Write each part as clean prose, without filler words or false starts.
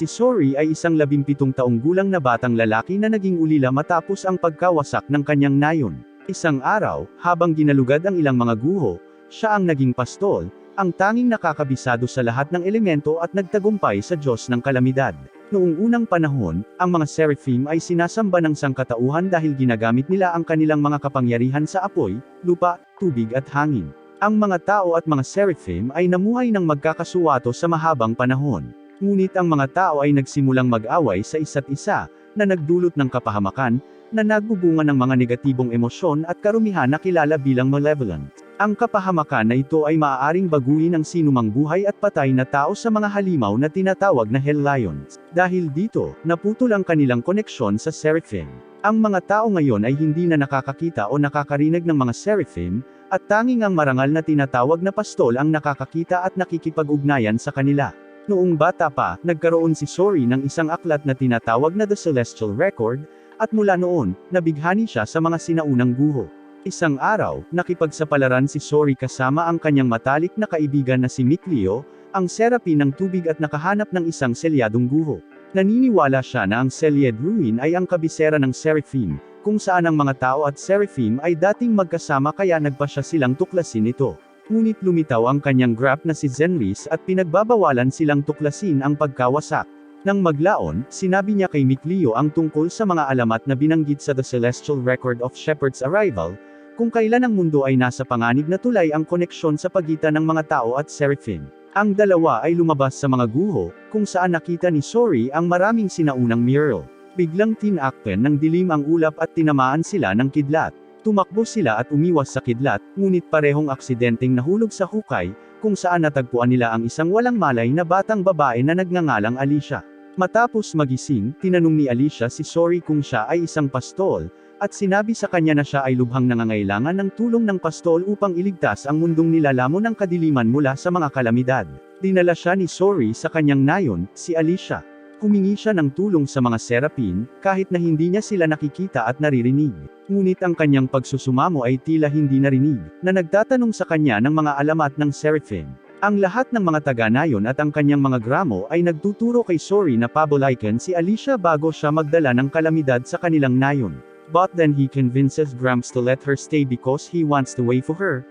Si Sori ay isang 17 taong gulang na batang lalaki na naging ulila matapos ang pagkawasak ng kanyang nayon. Isang araw, habang ginalugad ang ilang mga guho, siya ang naging pastol, ang tanging nakakabisado sa lahat ng elemento at nagtagumpay sa Diyos ng kalamidad. Noong unang panahon, ang mga seraphim ay sinasamba ng sangkatauhan dahil ginagamit nila ang kanilang mga kapangyarihan sa apoy, lupa, tubig at hangin. Ang mga tao at mga seraphim ay namuhay ng magkakasuwato sa mahabang panahon. Ngunit ang mga tao ay nagsimulang mag-away sa isa't isa, na nagdulot ng kapahamakan, na nagbubunga ng mga negatibong emosyon at karumihan na kilala bilang malevolent. Ang kapahamakan na ito ay maaaring baguhin ang sinumang buhay at patay na tao sa mga halimaw na tinatawag na Hell Lions. Dahil dito, naputol ang kanilang koneksyon sa seraphim. Ang mga tao ngayon ay hindi na nakakakita o nakakarinig ng mga seraphim, at tanging ang marangal na tinatawag na pastol ang nakakakita at nakikipag-ugnayan sa kanila. Noong bata pa, nagkaroon si Sori ng isang aklat na tinatawag na The Celestial Record, at mula noon, nabighani siya sa mga sinaunang guho. Isang araw, nakipagsapalaran si Sori kasama ang kanyang matalik na kaibigan na si Mikleo, ang serapi ng tubig at nakahanap ng isang selyadong guho. Naniniwala siya na ang Selyed Ruin ay ang kabisera ng seraphim, kung saan ang mga tao at seraphim ay dating magkasama kaya nagpasya silang tuklasin ito. Ngunit lumitaw ang kanyang grap na si Zenris at pinagbabawalan silang tuklasin ang pagkawasak. Nang maglaon, sinabi niya kay Mikleo ang tungkol sa mga alamat na binanggit sa The Celestial Record of Shepherd's Arrival, kung kailan ang mundo ay nasa panganib na tulay ang koneksyon sa pagitan ng mga tao at seraphim. Ang dalawa ay lumabas sa mga guho, kung saan nakita ni Sori ang maraming sinaunang mural. Biglang tinakpan ng dilim ang ulap at tinamaan sila ng kidlat. Tumakbo sila at umiwas sa kidlat, ngunit parehong aksidenteng nahulog sa hukay, kung saan natagpuan nila ang isang walang malay na batang babae na nagngangalang Alicia. Matapos magising, tinanong ni Alicia si Sori kung siya ay isang pastol, at sinabi sa kanya na siya ay lubhang nangangailangan ng tulong ng pastol upang iligtas ang mundong nilalamon ng kadiliman mula sa mga kalamidad. Dinala siya ni Sori sa kanyang nayon, si Alicia. Humingi siya ng tulong sa mga serapin, kahit na hindi niya sila nakikita at naririnig. Ngunit ang kanyang pagsusumamo ay tila hindi narinig, na nagtatanong sa kanya ng mga alamat ng seraphim. Ang lahat ng mga taga-nayon at ang kanyang mga gramo ay nagtuturo kay Sori na pabalikan si Alicia bago siya magdala ng kalamidad sa kanilang nayon. But then he convinces Grams to let her stay because he wants to wait for her,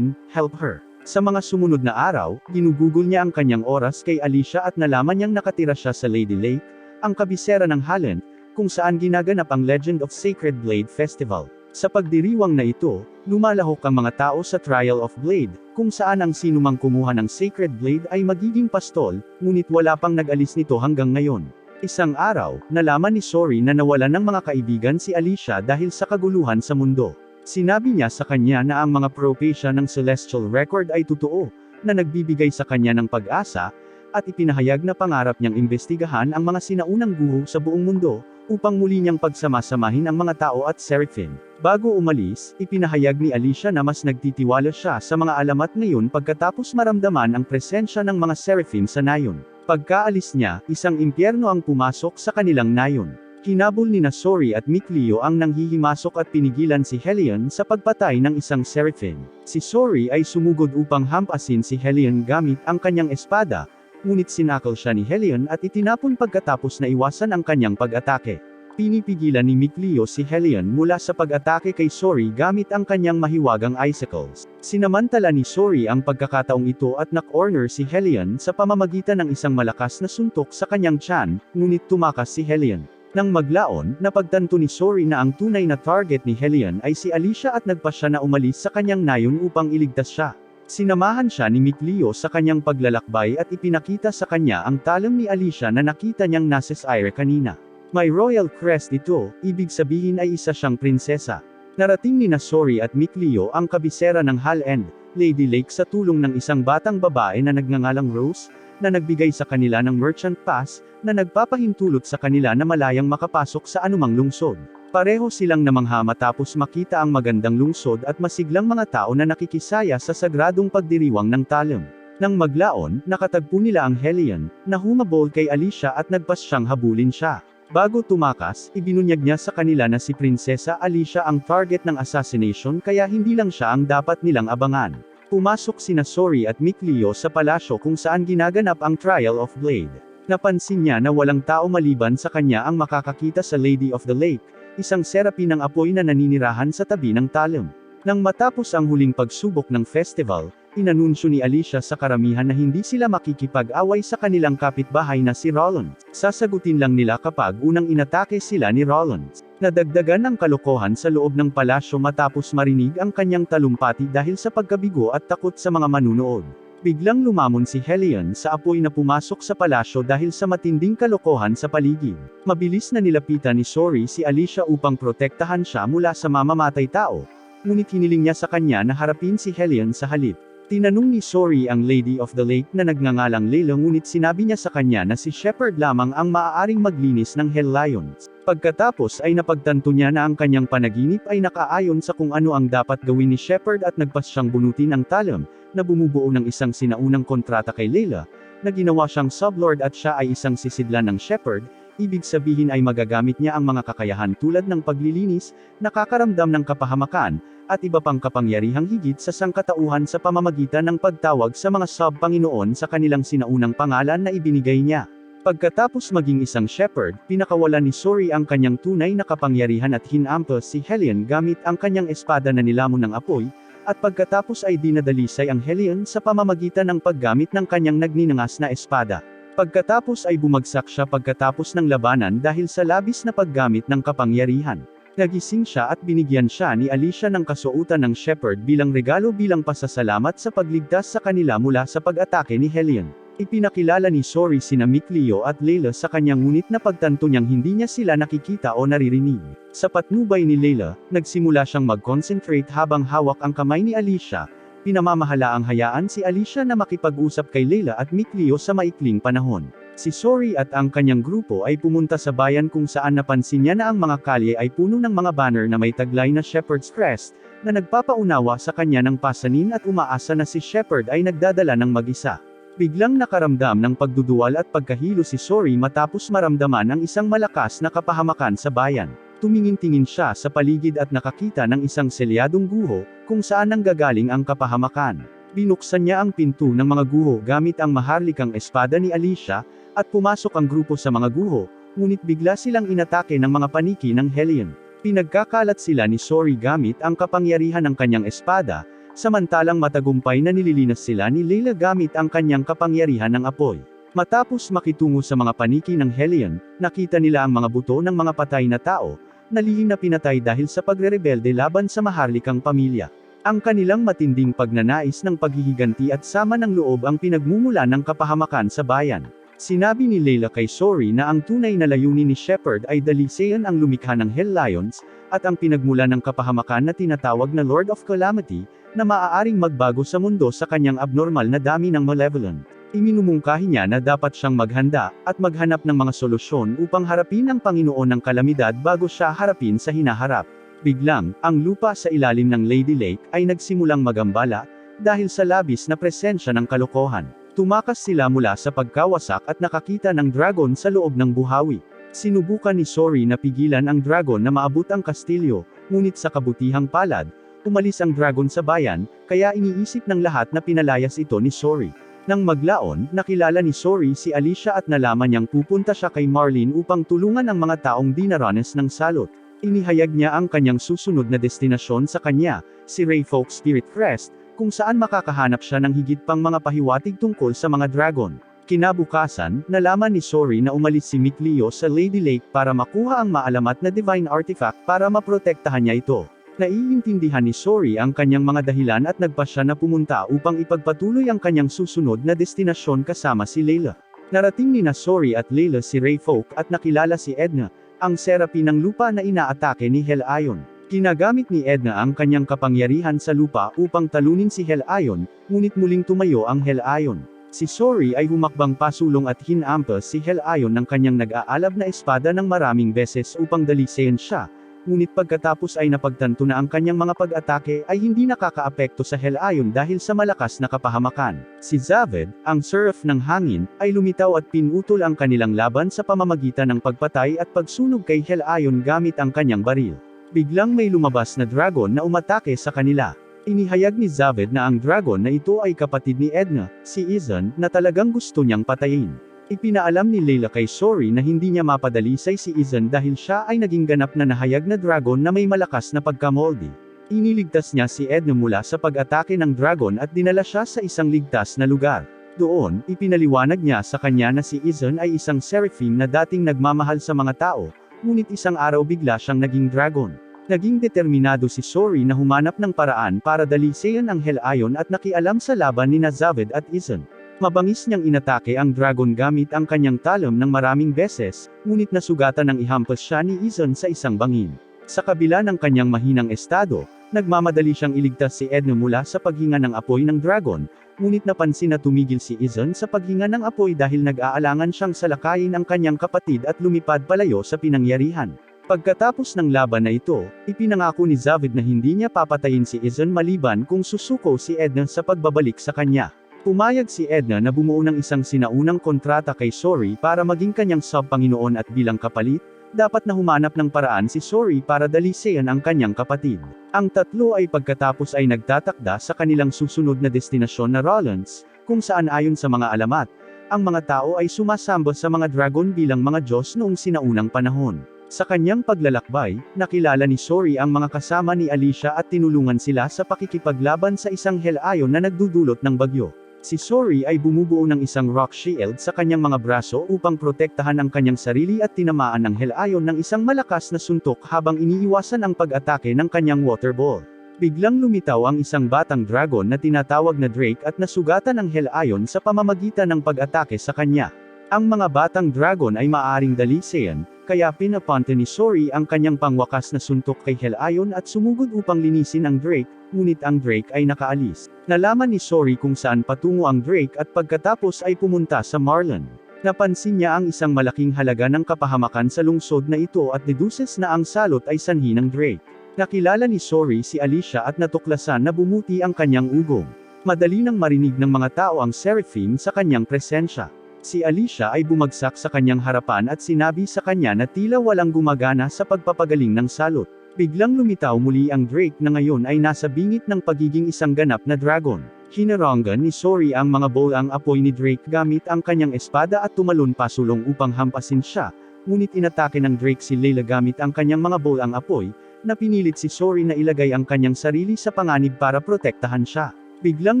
help her. Sa mga sumunod na araw, ginugugol niya ang kanyang oras kay Alicia at nalaman niyang nakatira siya sa Lady Lake, ang kabisera ng Halland, kung saan ginaganap ang Legend of Sacred Blade Festival. Sa pagdiriwang na ito, lumalahok ang mga tao sa Trial of Blade, kung saan ang sinumang kumuha ng Sacred Blade ay magiging pastol, ngunit wala pang nag-alis nito hanggang ngayon. Isang araw, nalaman ni Sori na nawalan ng mga kaibigan si Alicia dahil sa kaguluhan sa mundo. Sinabi niya sa kanya na ang mga propesya ng Celestial Record ay totoo, na nagbibigay sa kanya ng pag-asa, at ipinahayag na pangarap niyang imbestigahan ang mga sinaunang guho sa buong mundo, upang muli niyang pagsamasamahin ang mga tao at seraphim. Bago umalis, ipinahayag ni Alicia na mas nagtitiwala siya sa mga alamat ngayon pagkatapos maramdaman ang presensya ng mga seraphim sa nayon. Pagkaalis niya, isang impyerno ang pumasok sa kanilang nayon. Hinabol ni Sori at Mikleo ang nanghihimasok at pinigilan si Helion sa pagpatay ng isang seraphim. Si Sori ay sumugod upang hampasin si Helion gamit ang kanyang espada, ngunit sinakal siya ni Helion at itinapon pagkatapos na iwasan ang kanyang pag-atake. Pinipigilan ni Mikleo si Helion mula sa pag-atake kay Sori gamit ang kanyang mahiwagang icicles. Sinamantala ni Sori ang pagkakataong ito at nak-corner si Helion sa pamamagitan ng isang malakas na suntok sa kanyang tiyan, ngunit tumakas si Helion. Nang maglaon, napagtanto ni Sori na ang tunay na target ni Helion ay si Alicia at nagpasya na umalis sa kanyang nayon upang iligtas siya. Sinamahan siya ni Mikleo sa kanyang paglalakbay at ipinakita sa kanya ang talam ni Alicia na nakita niyang nasa Syre kanina. May royal crest ito, ibig sabihin ay isa siyang prinsesa. Narating ni Sori at Mikleo ang kabisera ng Halland, Lady Lake sa tulong ng isang batang babae na nagngangalang Rose, na nagbigay sa kanila ng merchant pass, na nagpapahintulot sa kanila na malayang makapasok sa anumang lungsod. Pareho silang namangha matapos makita ang magandang lungsod at masiglang mga tao na nakikisaya sa sagradong pagdiriwang ng talim. Nang maglaon, nakatagpo nila ang Helion, na humabol kay Alicia at nagpasyang habulin siya. Bago tumakas, ibinunyag niya sa kanila na si Prinsesa Alicia ang target ng assassination kaya hindi lang siya ang dapat nilang abangan. Pumasok sina Sori at Mikleo sa palasyo kung saan ginaganap ang Trial of Blade. Napansin niya na walang tao maliban sa kanya ang makakakita sa Lady of the Lake, isang serapi ng apoy na naninirahan sa tabi ng talum. Nang matapos ang huling pagsubok ng festival, inanunsyo ni Alicia sa karamihan na hindi sila makikipag-away sa kanilang kapitbahay na si Rollins. Sasagutin lang nila kapag unang inatake sila ni Rollins. Nadagdagan ng kalokohan sa loob ng palasyo matapos marinig ang kanyang talumpati dahil sa pagkabigo at takot sa mga manunood. Biglang lumamon si Helion sa apoy na pumasok sa palasyo dahil sa matinding kalokohan sa paligid. Mabilis na nilapitan ni Sori si Alicia upang protektahan siya mula sa mamamatay tao. Ngunit hiniling niya sa kanya na harapin si Helion sa halip. Tinanong ni Sori ang Lady of the Lake na nagngangalang Layla ngunit sinabi niya sa kanya na si Shepard lamang ang maaaring maglinis ng Hell Lions. Pagkatapos ay napagtanto niya na ang kanyang panaginip ay nakaayon sa kung ano ang dapat gawin ni Shepard at nagpas siyang bunutin ang talum, na bumubuo ng isang sinaunang kontrata kay Layla, na ginawa siyang sublord at siya ay isang sisidlan ng Shepard, ibig sabihin ay magagamit niya ang mga kakayahan tulad ng paglilinis, nakakaramdam ng kapahamakan, at iba pang kapangyarihang higit sa sangkatauhan sa pamamagitan ng pagtawag sa mga sub-Panginoon sa kanilang sinaunang pangalan na ibinigay niya. Pagkatapos maging isang shepherd, pinakawalan ni Sori ang kanyang tunay na kapangyarihan at hinampas si Helion gamit ang kanyang espada na nilamon ng apoy, at pagkatapos ay dinadalisay ang Helion sa pamamagitan ng paggamit ng kanyang nagninangas na espada. Pagkatapos ay bumagsak siya pagkatapos ng labanan dahil sa labis na paggamit ng kapangyarihan. Nagising siya at binigyan siya ni Alicia ng kasuotan ng shepherd bilang regalo bilang pasasalamat sa pagligtas sa kanila mula sa pag-atake ni Helion. Ipinakilala ni Sori sina Mikleo at Layla sa kanyang ngunit napagtanto niyang hindi niya sila nakikita o naririnig. Sa patnubay ni Layla, nagsimula siyang mag-concentrate habang hawak ang kamay ni Alicia. Pinamamahalaang hayaan si Alicia na makipag-usap kay Layla at Mikleo sa maikling panahon. Si Sori at ang kanyang grupo ay pumunta sa bayan kung saan napansin niya na ang mga kalye ay puno ng mga banner na may taglay na Shepherd's Crest, na nagpapaunawa sa kanya ng pasanin at umaasa na si Shepard ay nagdadala ng mag-isa. Biglang nakaramdam ng pagduduwal at pagkahilo si Sori matapos maramdaman ang isang malakas na kapahamakan sa bayan. Tumingin-tingin siya sa paligid at nakakita ng isang selyadong guho, kung saan nanggagaling ang kapahamakan. Binuksan niya ang pinto ng mga guho gamit ang maharlikang espada ni Alicia, at pumasok ang grupo sa mga guho, ngunit bigla silang inatake ng mga paniki ng Helion. Pinagkakalat sila ni Sori gamit ang kapangyarihan ng kanyang espada, samantalang matagumpay na nililinas sila ni Layla gamit ang kanyang kapangyarihan ng apoy. Matapos makitungo sa mga paniki ng Helion, nakita nila ang mga buto ng mga patay na tao, na lihim na pinatay dahil sa pagrerebelde laban sa maharlikang pamilya. Ang kanilang matinding pagnanais ng paghihiganti at sama ng loob ang pinagmumula ng kapahamakan sa bayan. Sinabi ni Layla kay Sori na ang tunay na layunin ni Shepard ay dalisayan ang lumikha ng Hell Lions, at ang pinagmula ng kapahamakan na tinatawag na Lord of Calamity, na maaaring magbago sa mundo sa kanyang abnormal na dami ng malevolent. Iminumungkahi niya na dapat siyang maghanda, at maghanap ng mga solusyon upang harapin ang Panginoon ng kalamidad bago siya harapin sa hinaharap. Biglang, ang lupa sa ilalim ng Lady Lake ay nagsimulang magambala, dahil sa labis na presensya ng kalokohan. Tumakas sila mula sa pagkawasak at nakakita ng dragon sa loob ng buhawi. Sinubukan ni Sori na pigilan ang dragon na maabot ang kastilyo, ngunit sa kabutihang palad, umalis ang dragon sa bayan, kaya iniisip ng lahat na pinalayas ito ni Sori. Nang maglaon, nakilala ni Sori si Alicia at nalaman niyang pupunta siya kay Marlene upang tulungan ang mga taong dinaranas ng salot. Inihayag niya ang kanyang susunod na destinasyon sa kanya, si Rayfolk Spirit Crest, kung saan makakahanap siya ng higit pang mga pahiwatig tungkol sa mga dragon. Kinabukasan, nalaman ni Sori na umalis si Mikleo sa Lady Lake para makuha ang maalamat na divine artifact para maprotektahan niya ito. Naiintindihan ni Sori ang kanyang mga dahilan at nagpasya na pumunta upang ipagpatuloy ang kanyang susunod na destinasyon kasama si Layla. Narating ni na Sori at Layla si Rayfolk at nakilala si Edna, ang serapi ng lupa na inaatake ni Hell Ion. Ginagamit ni Edna ang kanyang kapangyarihan sa lupa upang talunin si Hell Ion, ngunit muling tumayo ang Hell Ion. Si Sori ay humakbang pasulong at hinampas si Hell Ion ng kanyang nag-aalab na espada ng maraming beses upang dalisayan siya, ngunit pagkatapos ay napagtanto na ang kanyang mga pag-atake ay hindi nakakaapekto sa Hell Ion dahil sa malakas na kapahamakan. Si Zaved, ang seraph ng hangin, ay lumitaw at pinutol ang kanilang laban sa pamamagitan ng pagpatay at pagsunog kay Hell Ion gamit ang kanyang baril. Biglang may lumabas na dragon na umatake sa kanila. Inihayag ni Zaved na ang dragon na ito ay kapatid ni Edna, si Izan, na talagang gusto niyang patayin. Ipinaalam ni Layla kay Sori na hindi niya mapadalisay si Izan dahil siya ay naging ganap na nahayag na dragon na may malakas na pagkamolde. Iniligtas niya si Edna mula sa pag-atake ng dragon at dinala siya sa isang ligtas na lugar. Doon, ipinaliwanag niya sa kanya na si Izan ay isang seraphim na dating nagmamahal sa mga tao, ngunit isang araw bigla siyang naging dragon. Naging determinado si Sori na humanap ng paraan para dalisayan ang Hell-Ion at nakialam sa laban ni Zaved at Izan. Mabangis niyang inatake ang dragon gamit ang kanyang talon ng maraming beses, ngunit nasugatan ng ihampas siya ni Izan sa isang bangin. Sa kabila ng kanyang mahinang estado, nagmamadali siyang iligtas si Edna mula sa paghinga ng apoy ng dragon, ngunit napansin na tumigil si Izan sa paghinga ng apoy dahil nag-aalangan siyang salakayin ang kanyang kapatid at lumipad palayo sa pinangyarihan. Pagkatapos ng laban na ito, ipinangako ni Zaved na hindi niya papatayin si Izan maliban kung susuko si Edna sa pagbabalik sa kanya. Pumayag si Edna na bumuo ng isang sinaunang kontrata kay Sori para maging kanyang sub-Panginoon at bilang kapalit, dapat na humanap ng paraan si Sori para dalisayan ang kanyang kapatid. Ang tatlo ay pagkatapos ay nagtatakda sa kanilang susunod na destinasyon na Rollins, kung saan ayon sa mga alamat, ang mga tao ay sumasamba sa mga dragon bilang mga Diyos noong sinaunang panahon. Sa kanyang paglalakbay, nakilala ni Sori ang mga kasama ni Alicia at tinulungan sila sa pakikipaglaban sa isang Hell-Ion na nagdudulot ng bagyo. Si Sori ay bumubuo ng isang rock shield sa kanyang mga braso upang protektahan ang kanyang sarili at tinamaan ng Hell-Ion ng isang malakas na suntok habang iniiwasan ang pag-atake ng kanyang water ball. Biglang lumitaw ang isang batang dragon na tinatawag na Drake at nasugatan ng Hell-Ion sa pamamagitan ng pag-atake sa kanya. Ang mga batang dragon ay maaaring dalisayan, kaya pinapunta ni Sori ang kanyang pangwakas na suntok kay Hell-Ion at sumugod upang linisin ang Drake, ngunit ang Drake ay nakaalis. Nalaman ni Sori kung saan patungo ang Drake at pagkatapos ay pumunta sa Marlon. Napansin niya ang isang malaking halaga ng kapahamakan sa lungsod na ito at deduces na ang salot ay sanhi ng Drake. Nakilala ni Sori si Alicia at natuklasan na bumuti ang kanyang ugong. Madali nang marinig ng mga tao ang seraphim sa kanyang presensya. Si Alicia ay bumagsak sa kanyang harapan at sinabi sa kanya na tila walang gumagana sa pagpapagaling ng salot. Biglang lumitaw muli ang Drake na ngayon ay nasa bingit ng pagiging isang ganap na dragon. Hinarangan ni Sori ang mga bolang apoy ni Drake gamit ang kanyang espada at tumalon pasulong upang hampasin siya, ngunit inatake ng Drake si Layla gamit ang kanyang mga bolang apoy, na pinilit si Sori na ilagay ang kanyang sarili sa panganib para protektahan siya. Biglang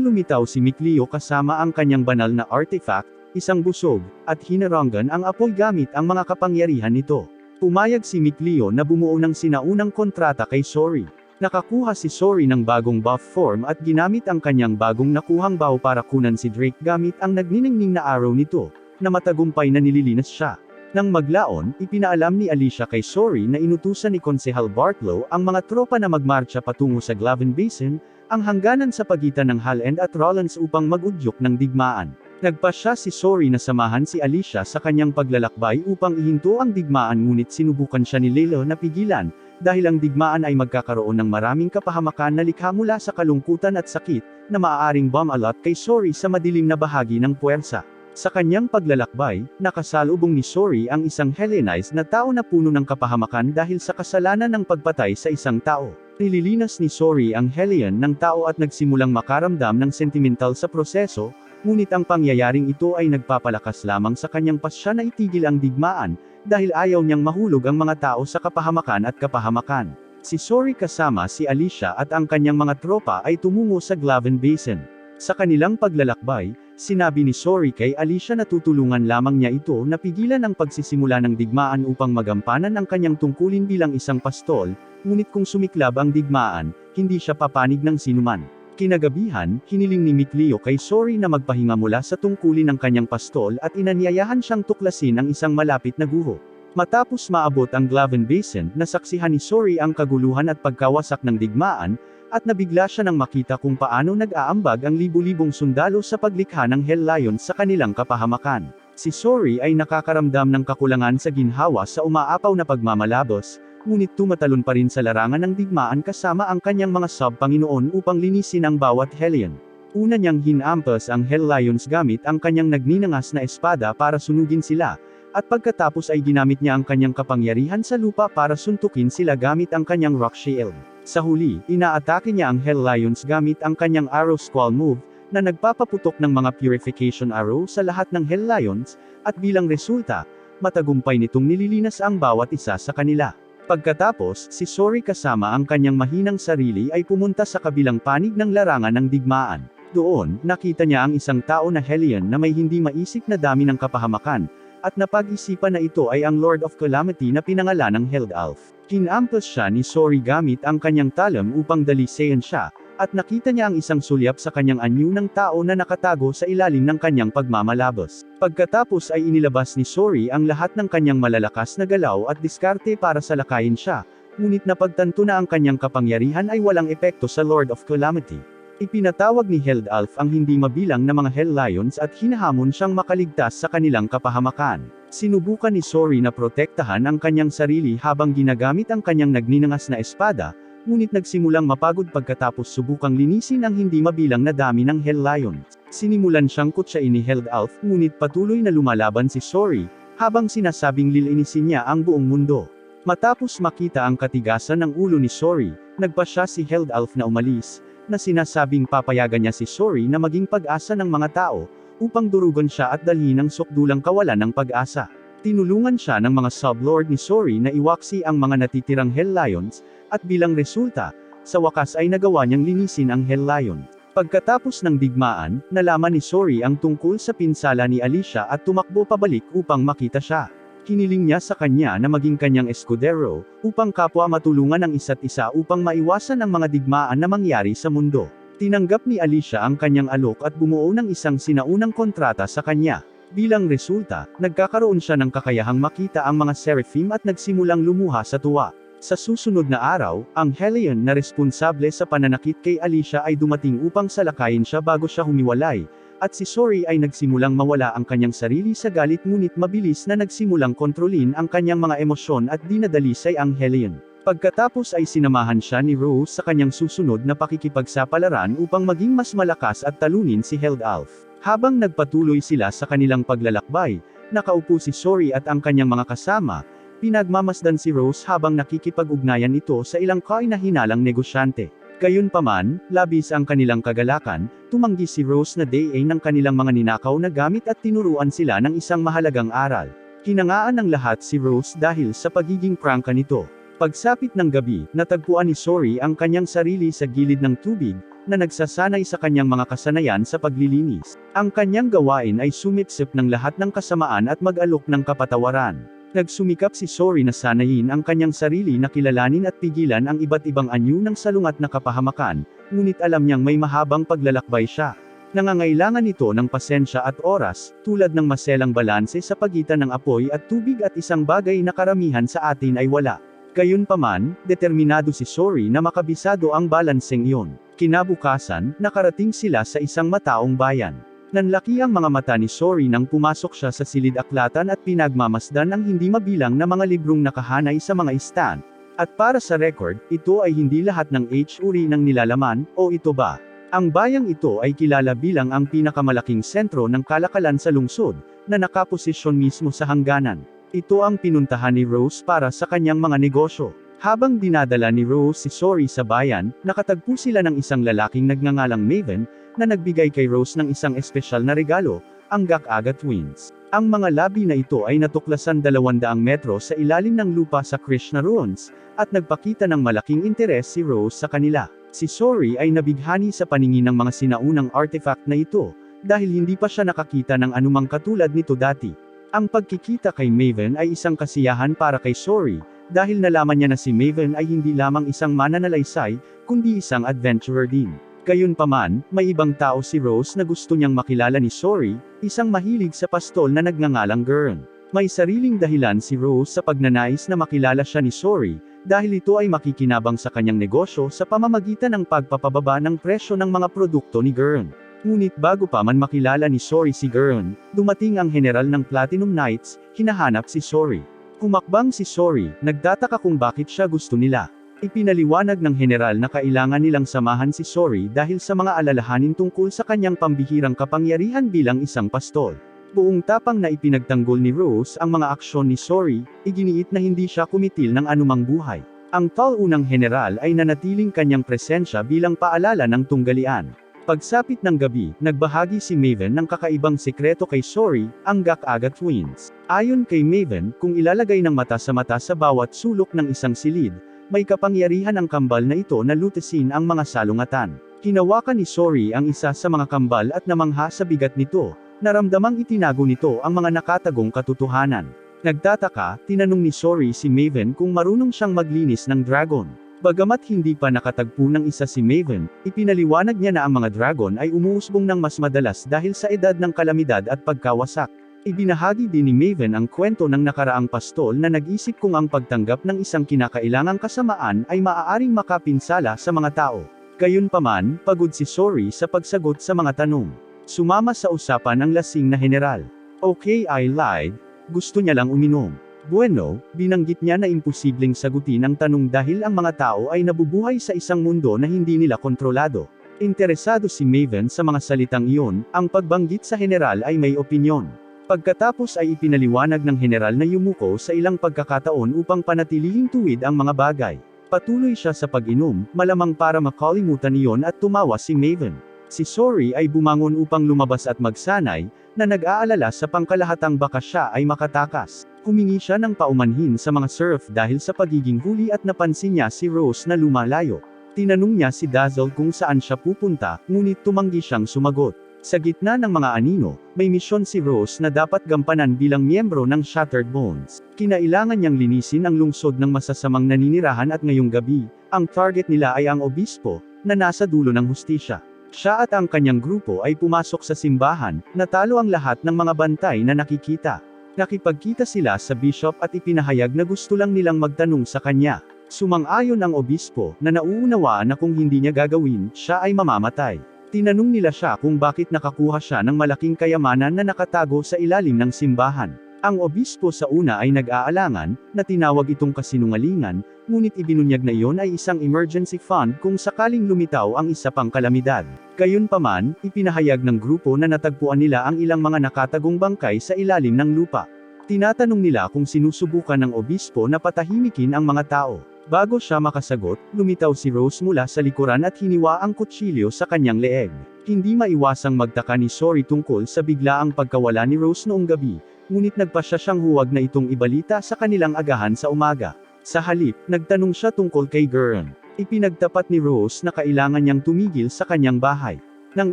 lumitaw si Mikleo kasama ang kanyang banal na artifact, isang busog, at hinarangan ang apoy gamit ang mga kapangyarihan nito. Pumayag si Mikleo na bumuo ng sinaunang kontrata kay Sori. Nakakuha si Sori ng bagong buff form at ginamit ang kanyang bagong nakuhang bow para kunan si Drake gamit ang nagniningning na arrow nito, na matagumpay na nililinas siya. Nang maglaon, ipinaalam ni Alicia kay Sori na inutusan ni Konsehal Bartlow ang mga tropa na magmarcha patungo sa Glaven Basin, ang hangganan sa pagitan ng Hall-End at Rollins upang mag-udyok ng digmaan. Nagpasya si Sori na samahan si Alicia sa kanyang paglalakbay upang ihinto ang digmaan ngunit sinubukan siya ni Layla na pigilan, dahil ang digmaan ay magkakaroon ng maraming kapahamakan na likha mula sa kalungkutan at sakit, na maaaring bumalot kay Sori sa madilim na bahagi ng puwersa. Sa kanyang paglalakbay, nakasalubong ni Sori ang isang Hellenized na tao na puno ng kapahamakan dahil sa kasalanan ng pagpatay sa isang tao. Nililinas ni Sori ang Hellion ng tao at nagsimulang makaramdam ng sentimental sa proseso, ngunit ang pangyayaring ito ay nagpapalakas lamang sa kanyang pasya na itigil ang digmaan, dahil ayaw niyang mahulog ang mga tao sa kapahamakan at kapahamakan. Si Sori kasama si Alicia at ang kanyang mga tropa ay tumungo sa Glaven Basin. Sa kanilang paglalakbay, sinabi ni Sori kay Alicia na tutulungan lamang niya ito na pigilan ang pagsisimula ng digmaan upang magampanan ang kanyang tungkulin bilang isang pastol, ngunit kung sumiklab ang digmaan, hindi siya papanig ng sinuman. Kinagabihan, hiniling ni Mikleo kay Sori na magpahinga mula sa tungkulin ng kanyang pastol at inanyayahan siyang tuklasin ang isang malapit na guho. Matapos maabot ang Glaven Basin, nasaksihan ni Sori ang kaguluhan at pagkawasak ng digmaan, at nabigla siya nang makita kung paano nag-aambag ang libu-libong sundalo sa paglikha ng Hell-Lion sa kanilang kapahamakan. Si Sori ay nakakaramdam ng kakulangan sa ginhawa sa umaapaw na pagmamalabos, ngunit tumatalon pa rin sa larangan ng digmaan kasama ang kanyang mga sub-Panginoon upang linisin ang bawat Hellion. Una niyang hinampas ang Hell-Lions gamit ang kanyang nagninangas na espada para sunugin sila, at pagkatapos ay ginamit niya ang kanyang kapangyarihan sa lupa para suntukin sila gamit ang kanyang rock shield. Sa huli, inaatake niya ang Hell-Lions gamit ang kanyang Arrow Squall move, na nagpapaputok ng mga purification arrow sa lahat ng Hell Lions, at bilang resulta, matagumpay nitong nililinas ang bawat isa sa kanila. Pagkatapos, si Sori kasama ang kanyang mahinang sarili ay pumunta sa kabilang panig ng larangan ng digmaan. Doon, nakita niya ang isang tao na Hellion na may hindi maisip na dami ng kapahamakan, at napag-isipan na ito ay ang Lord of Calamity na pinangalanang Held-Alf. Kinampas siya ni Sori gamit ang kanyang talam upang dalisayan siya, at nakita niya ang isang sulyap sa kanyang anyo ng tao na nakatago sa ilalim ng kanyang pagmamalabos. Pagkatapos ay inilabas ni Sori ang lahat ng kanyang malalakas na galaw at diskarte para salakayin siya, ngunit napagtanto na ang kanyang kapangyarihan ay walang epekto sa Lord of Calamity. Ipinatawag ni Held-Alf ang hindi mabilang na mga Hell Lions at hinahamon siyang makaligtas sa kanilang kapahamakan. Sinubukan ni Sori na protektahan ang kanyang sarili habang ginagamit ang kanyang nagninangas na espada, ngunit nagsimulang mapagod pagkatapos subukang linisin ang hindi mabilang na dami ng Hell Lions. Sinimulan siyang kutsain ni Held-Alf, ngunit patuloy na lumalaban si Sori, habang sinasabing lilinisin niya ang buong mundo. Matapos makita ang katigasan ng ulo ni Sori, nagpasya si Held-Alf na umalis, na sinasabing papayagan niya si Sori na maging pag-asa ng mga tao, upang durugan siya at dalhin ang sukdulang kawalan ng pag-asa. Tinulungan siya ng mga sublord ni Sori na iwaksi ang mga natitirang Hell Lions, at bilang resulta, sa wakas ay nagawa niyang linisin ang Hell Lion. Pagkatapos ng digmaan, nalaman ni Sori ang tungkol sa pinsala ni Alicia at tumakbo pabalik upang makita siya. Hiniling niya sa kanya na maging kanyang escudero, upang kapwa matulungan ang isa't isa upang maiwasan ang mga digmaan na mangyari sa mundo. Tinanggap ni Alicia ang kanyang alok at bumuo ng isang sinaunang kontrata sa kanya. Bilang resulta, nagkakaroon siya ng kakayahang makita ang mga seraphim at nagsimulang lumuha sa tuwa. Sa susunod na araw, ang Hellion na responsable sa pananakit kay Alicia ay dumating upang salakayin siya bago siya humiwalay, at si Sori ay nagsimulang mawala ang kanyang sarili sa galit ngunit mabilis na nagsimulang kontrolin ang kanyang mga emosyon at dinadalisay ang Hellion. Pagkatapos ay sinamahan siya ni Rose sa kanyang susunod na pakikipagsapalaran upang maging mas malakas at talunin si Held-Alf. Habang nagpatuloy sila sa kanilang paglalakbay, nakaupo si Sori at ang kanyang mga kasama, pinagmamasdan si Rose habang nakikipag-ugnayan ito sa ilang kahinahinalang negosyante. Gayunpaman, labis ang kanilang kagalakan, tumanggi si Rose na day ng kanilang mga ninakaw na gamit at tinuruan sila ng isang mahalagang aral. Hinangaan ng lahat si Rose dahil sa pagiging prangka nito. Pagsapit ng gabi, natagpuan ni Sori ang kanyang sarili sa gilid ng tubig, na nagsasanay sa kanyang mga kasanayan sa paglilinis. Ang kanyang gawain ay sumipsip ng lahat ng kasamaan at mag-alok ng kapatawaran. Nagsumikap si Sori na sanayin ang kanyang sarili na kilalanin at pigilan ang iba't ibang anyo ng salungat na kapahamakan, ngunit alam niyang may mahabang paglalakbay siya. Nangangailangan ito ng pasensya at oras, tulad ng maselang balanse sa pagitan ng apoy at tubig at isang bagay na karamihan sa atin ay wala. Gayunpaman, determinado si Sori na makabisado ang balanseng iyon. Kinabukasan, nakarating sila sa isang mataong bayan. Nanlaki ang mga mata ni Sori nang pumasok siya sa silid-aklatan at pinagmamasdan ang hindi mabilang na mga librong nakahanay sa mga stand. At para sa record, ito ay hindi lahat ng uri ng nilalaman, o ito ba? Ang bayang ito ay kilala bilang ang pinakamalaking sentro ng kalakalan sa lungsod, na nakaposisyon mismo sa hangganan. Ito ang pinuntahan ni Rose para sa kanyang mga negosyo. Habang dinadala ni Rose si Sori sa bayan, nakatagpo sila ng isang lalaking nagngangalang Maven, na nagbigay kay Rose ng isang espesyal na regalo, ang Gak-Aga Twins. Ang mga labi na ito ay natuklasan 200 metro sa ilalim ng lupa sa Krishna Ruins, at nagpakita ng malaking interes si Rose sa kanila. Si Sori ay nabighani sa paningin ng mga sinaunang artifact na ito, dahil hindi pa siya nakakita ng anumang katulad nito dati. Ang pagkikita kay Maven ay isang kasiyahan para kay Sori, dahil nalaman niya na si Maven ay hindi lamang isang mananalaysay, kundi isang adventurer din. Gayunpaman, may ibang tao si Rose na gusto niyang makilala ni Sori, isang mahilig sa pastol na nagngangalang Gurren. May sariling dahilan si Rose sa pagnanais na makilala siya ni Sori, dahil ito ay makikinabang sa kanyang negosyo sa pamamagitan ng pagpapababa ng presyo ng mga produkto ni Gurren. Ngunit bago pa man makilala ni Sori si Gurren, dumating ang general ng Platinum Knights, hinahanap si Sori. Humakbang si Sori, nagtataka kung bakit siya gusto nila. Ipinaliwanag ng general na kailangan nilang samahan si Sori dahil sa mga alalahanin tungkol sa kanyang pambihirang kapangyarihan bilang isang pastol. Buong tapang na ipinagtanggol ni Rose ang mga aksyon ni Sori, iginiit na hindi siya kumitil ng anumang buhay. Ang taunang general ay nanatiling kanyang presensya bilang paalala ng tunggalian. Pagsapit ng gabi, nagbahagi si Maven ng kakaibang sekreto kay Sori, ang Gak-Aga Twins. Ayon kay Maven, kung ilalagay ng mata sa bawat sulok ng isang silid, may kapangyarihan ang kambal na ito na lutasin ang mga salungatan. Hinawakan ni Sori ang isa sa mga kambal at namangha sa bigat nito, naramdamang itinago nito ang mga nakatagong katotohanan. Nagtataka, tinanong ni Sori si Maven kung marunong siyang maglinis ng dragon. Bagamat hindi pa nakatagpo ng isa si Maven, ipinaliwanag niya na ang mga dragon ay umuusbong ng mas madalas dahil sa edad ng kalamidad at pagkawasak. Ibinahagi din ni Maven ang kwento ng nakaraang pastol na nag-isip kung ang pagtanggap ng isang kinakailangang kasamaan ay maaaring makapinsala sa mga tao. Gayunpaman, pagod si Sori sa pagsagot sa mga tanong. Sumama sa usapan ang lasing na general. Okay, I lied. Gusto niya lang uminom. Bueno, binanggit niya na imposibleng sagutin ang tanong dahil ang mga tao ay nabubuhay sa isang mundo na hindi nila kontrolado. Interesado si Maven sa mga salitang iyon, ang pagbanggit sa general ay may opinyon. Pagkatapos ay ipinaliwanag ng general na yumuko sa ilang pagkakataon upang panatilihing tuwid ang mga bagay. Patuloy siya sa pag-inom, malamang para makalimutan iyon at tumawa si Maven. Si Sori ay bumangon upang lumabas at magsanay, na nag-aalala sa pangkalahatang baka siya ay makatakas. Humingi siya ng paumanhin sa mga surf dahil sa pagiging huli at napansin niya si Rose na lumalayo. Tinanong niya si Dazzle kung saan siya pupunta, ngunit tumanggi siyang sumagot. Sa gitna ng mga anino, may misyon si Rose na dapat gampanan bilang miyembro ng Shattered Bones. Kinailangan niyang linisin ang lungsod ng masasamang naninirahan at ngayong gabi, ang target nila ay ang obispo, na nasa dulo ng hustisya. Siya at ang kanyang grupo ay pumasok sa simbahan, natalo ang lahat ng mga bantay na nakikita. Nakipagkita sila sa bishop at ipinahayag na gusto lang nilang magtanong sa kanya. Sumang-ayon ang obispo, na nauunawaan na kung hindi niya gagawin, siya ay mamamatay. Tinanong nila siya kung bakit nakakuha siya ng malaking kayamanan na nakatago sa ilalim ng simbahan. Ang obispo sa una ay nag-aalangan, na tinawag itong kasinungalingan, ngunit ibinunyag na iyon ay isang emergency fund kung sakaling lumitaw ang isa pang kalamidad. Gayunpaman, ipinahayag ng grupo na natagpuan nila ang ilang mga nakatagong bangkay sa ilalim ng lupa. Tinatanong nila kung sinusubukan ng obispo na patahimikin ang mga tao. Bago siya makasagot, lumitaw si Rose mula sa likuran at hiniwa ang kutsilyo sa kanyang leeg. Hindi maiwasang magtaka ni Sori tungkol sa biglaang pagkawala ni Rose noong gabi, ngunit nagpasya siyang huwag na itong ibalita sa kanilang agahan sa umaga. Sa halip, nagtanong siya tungkol kay Gurren. Ipinagtapat ni Rose na kailangan niyang tumigil sa kanyang bahay. Nang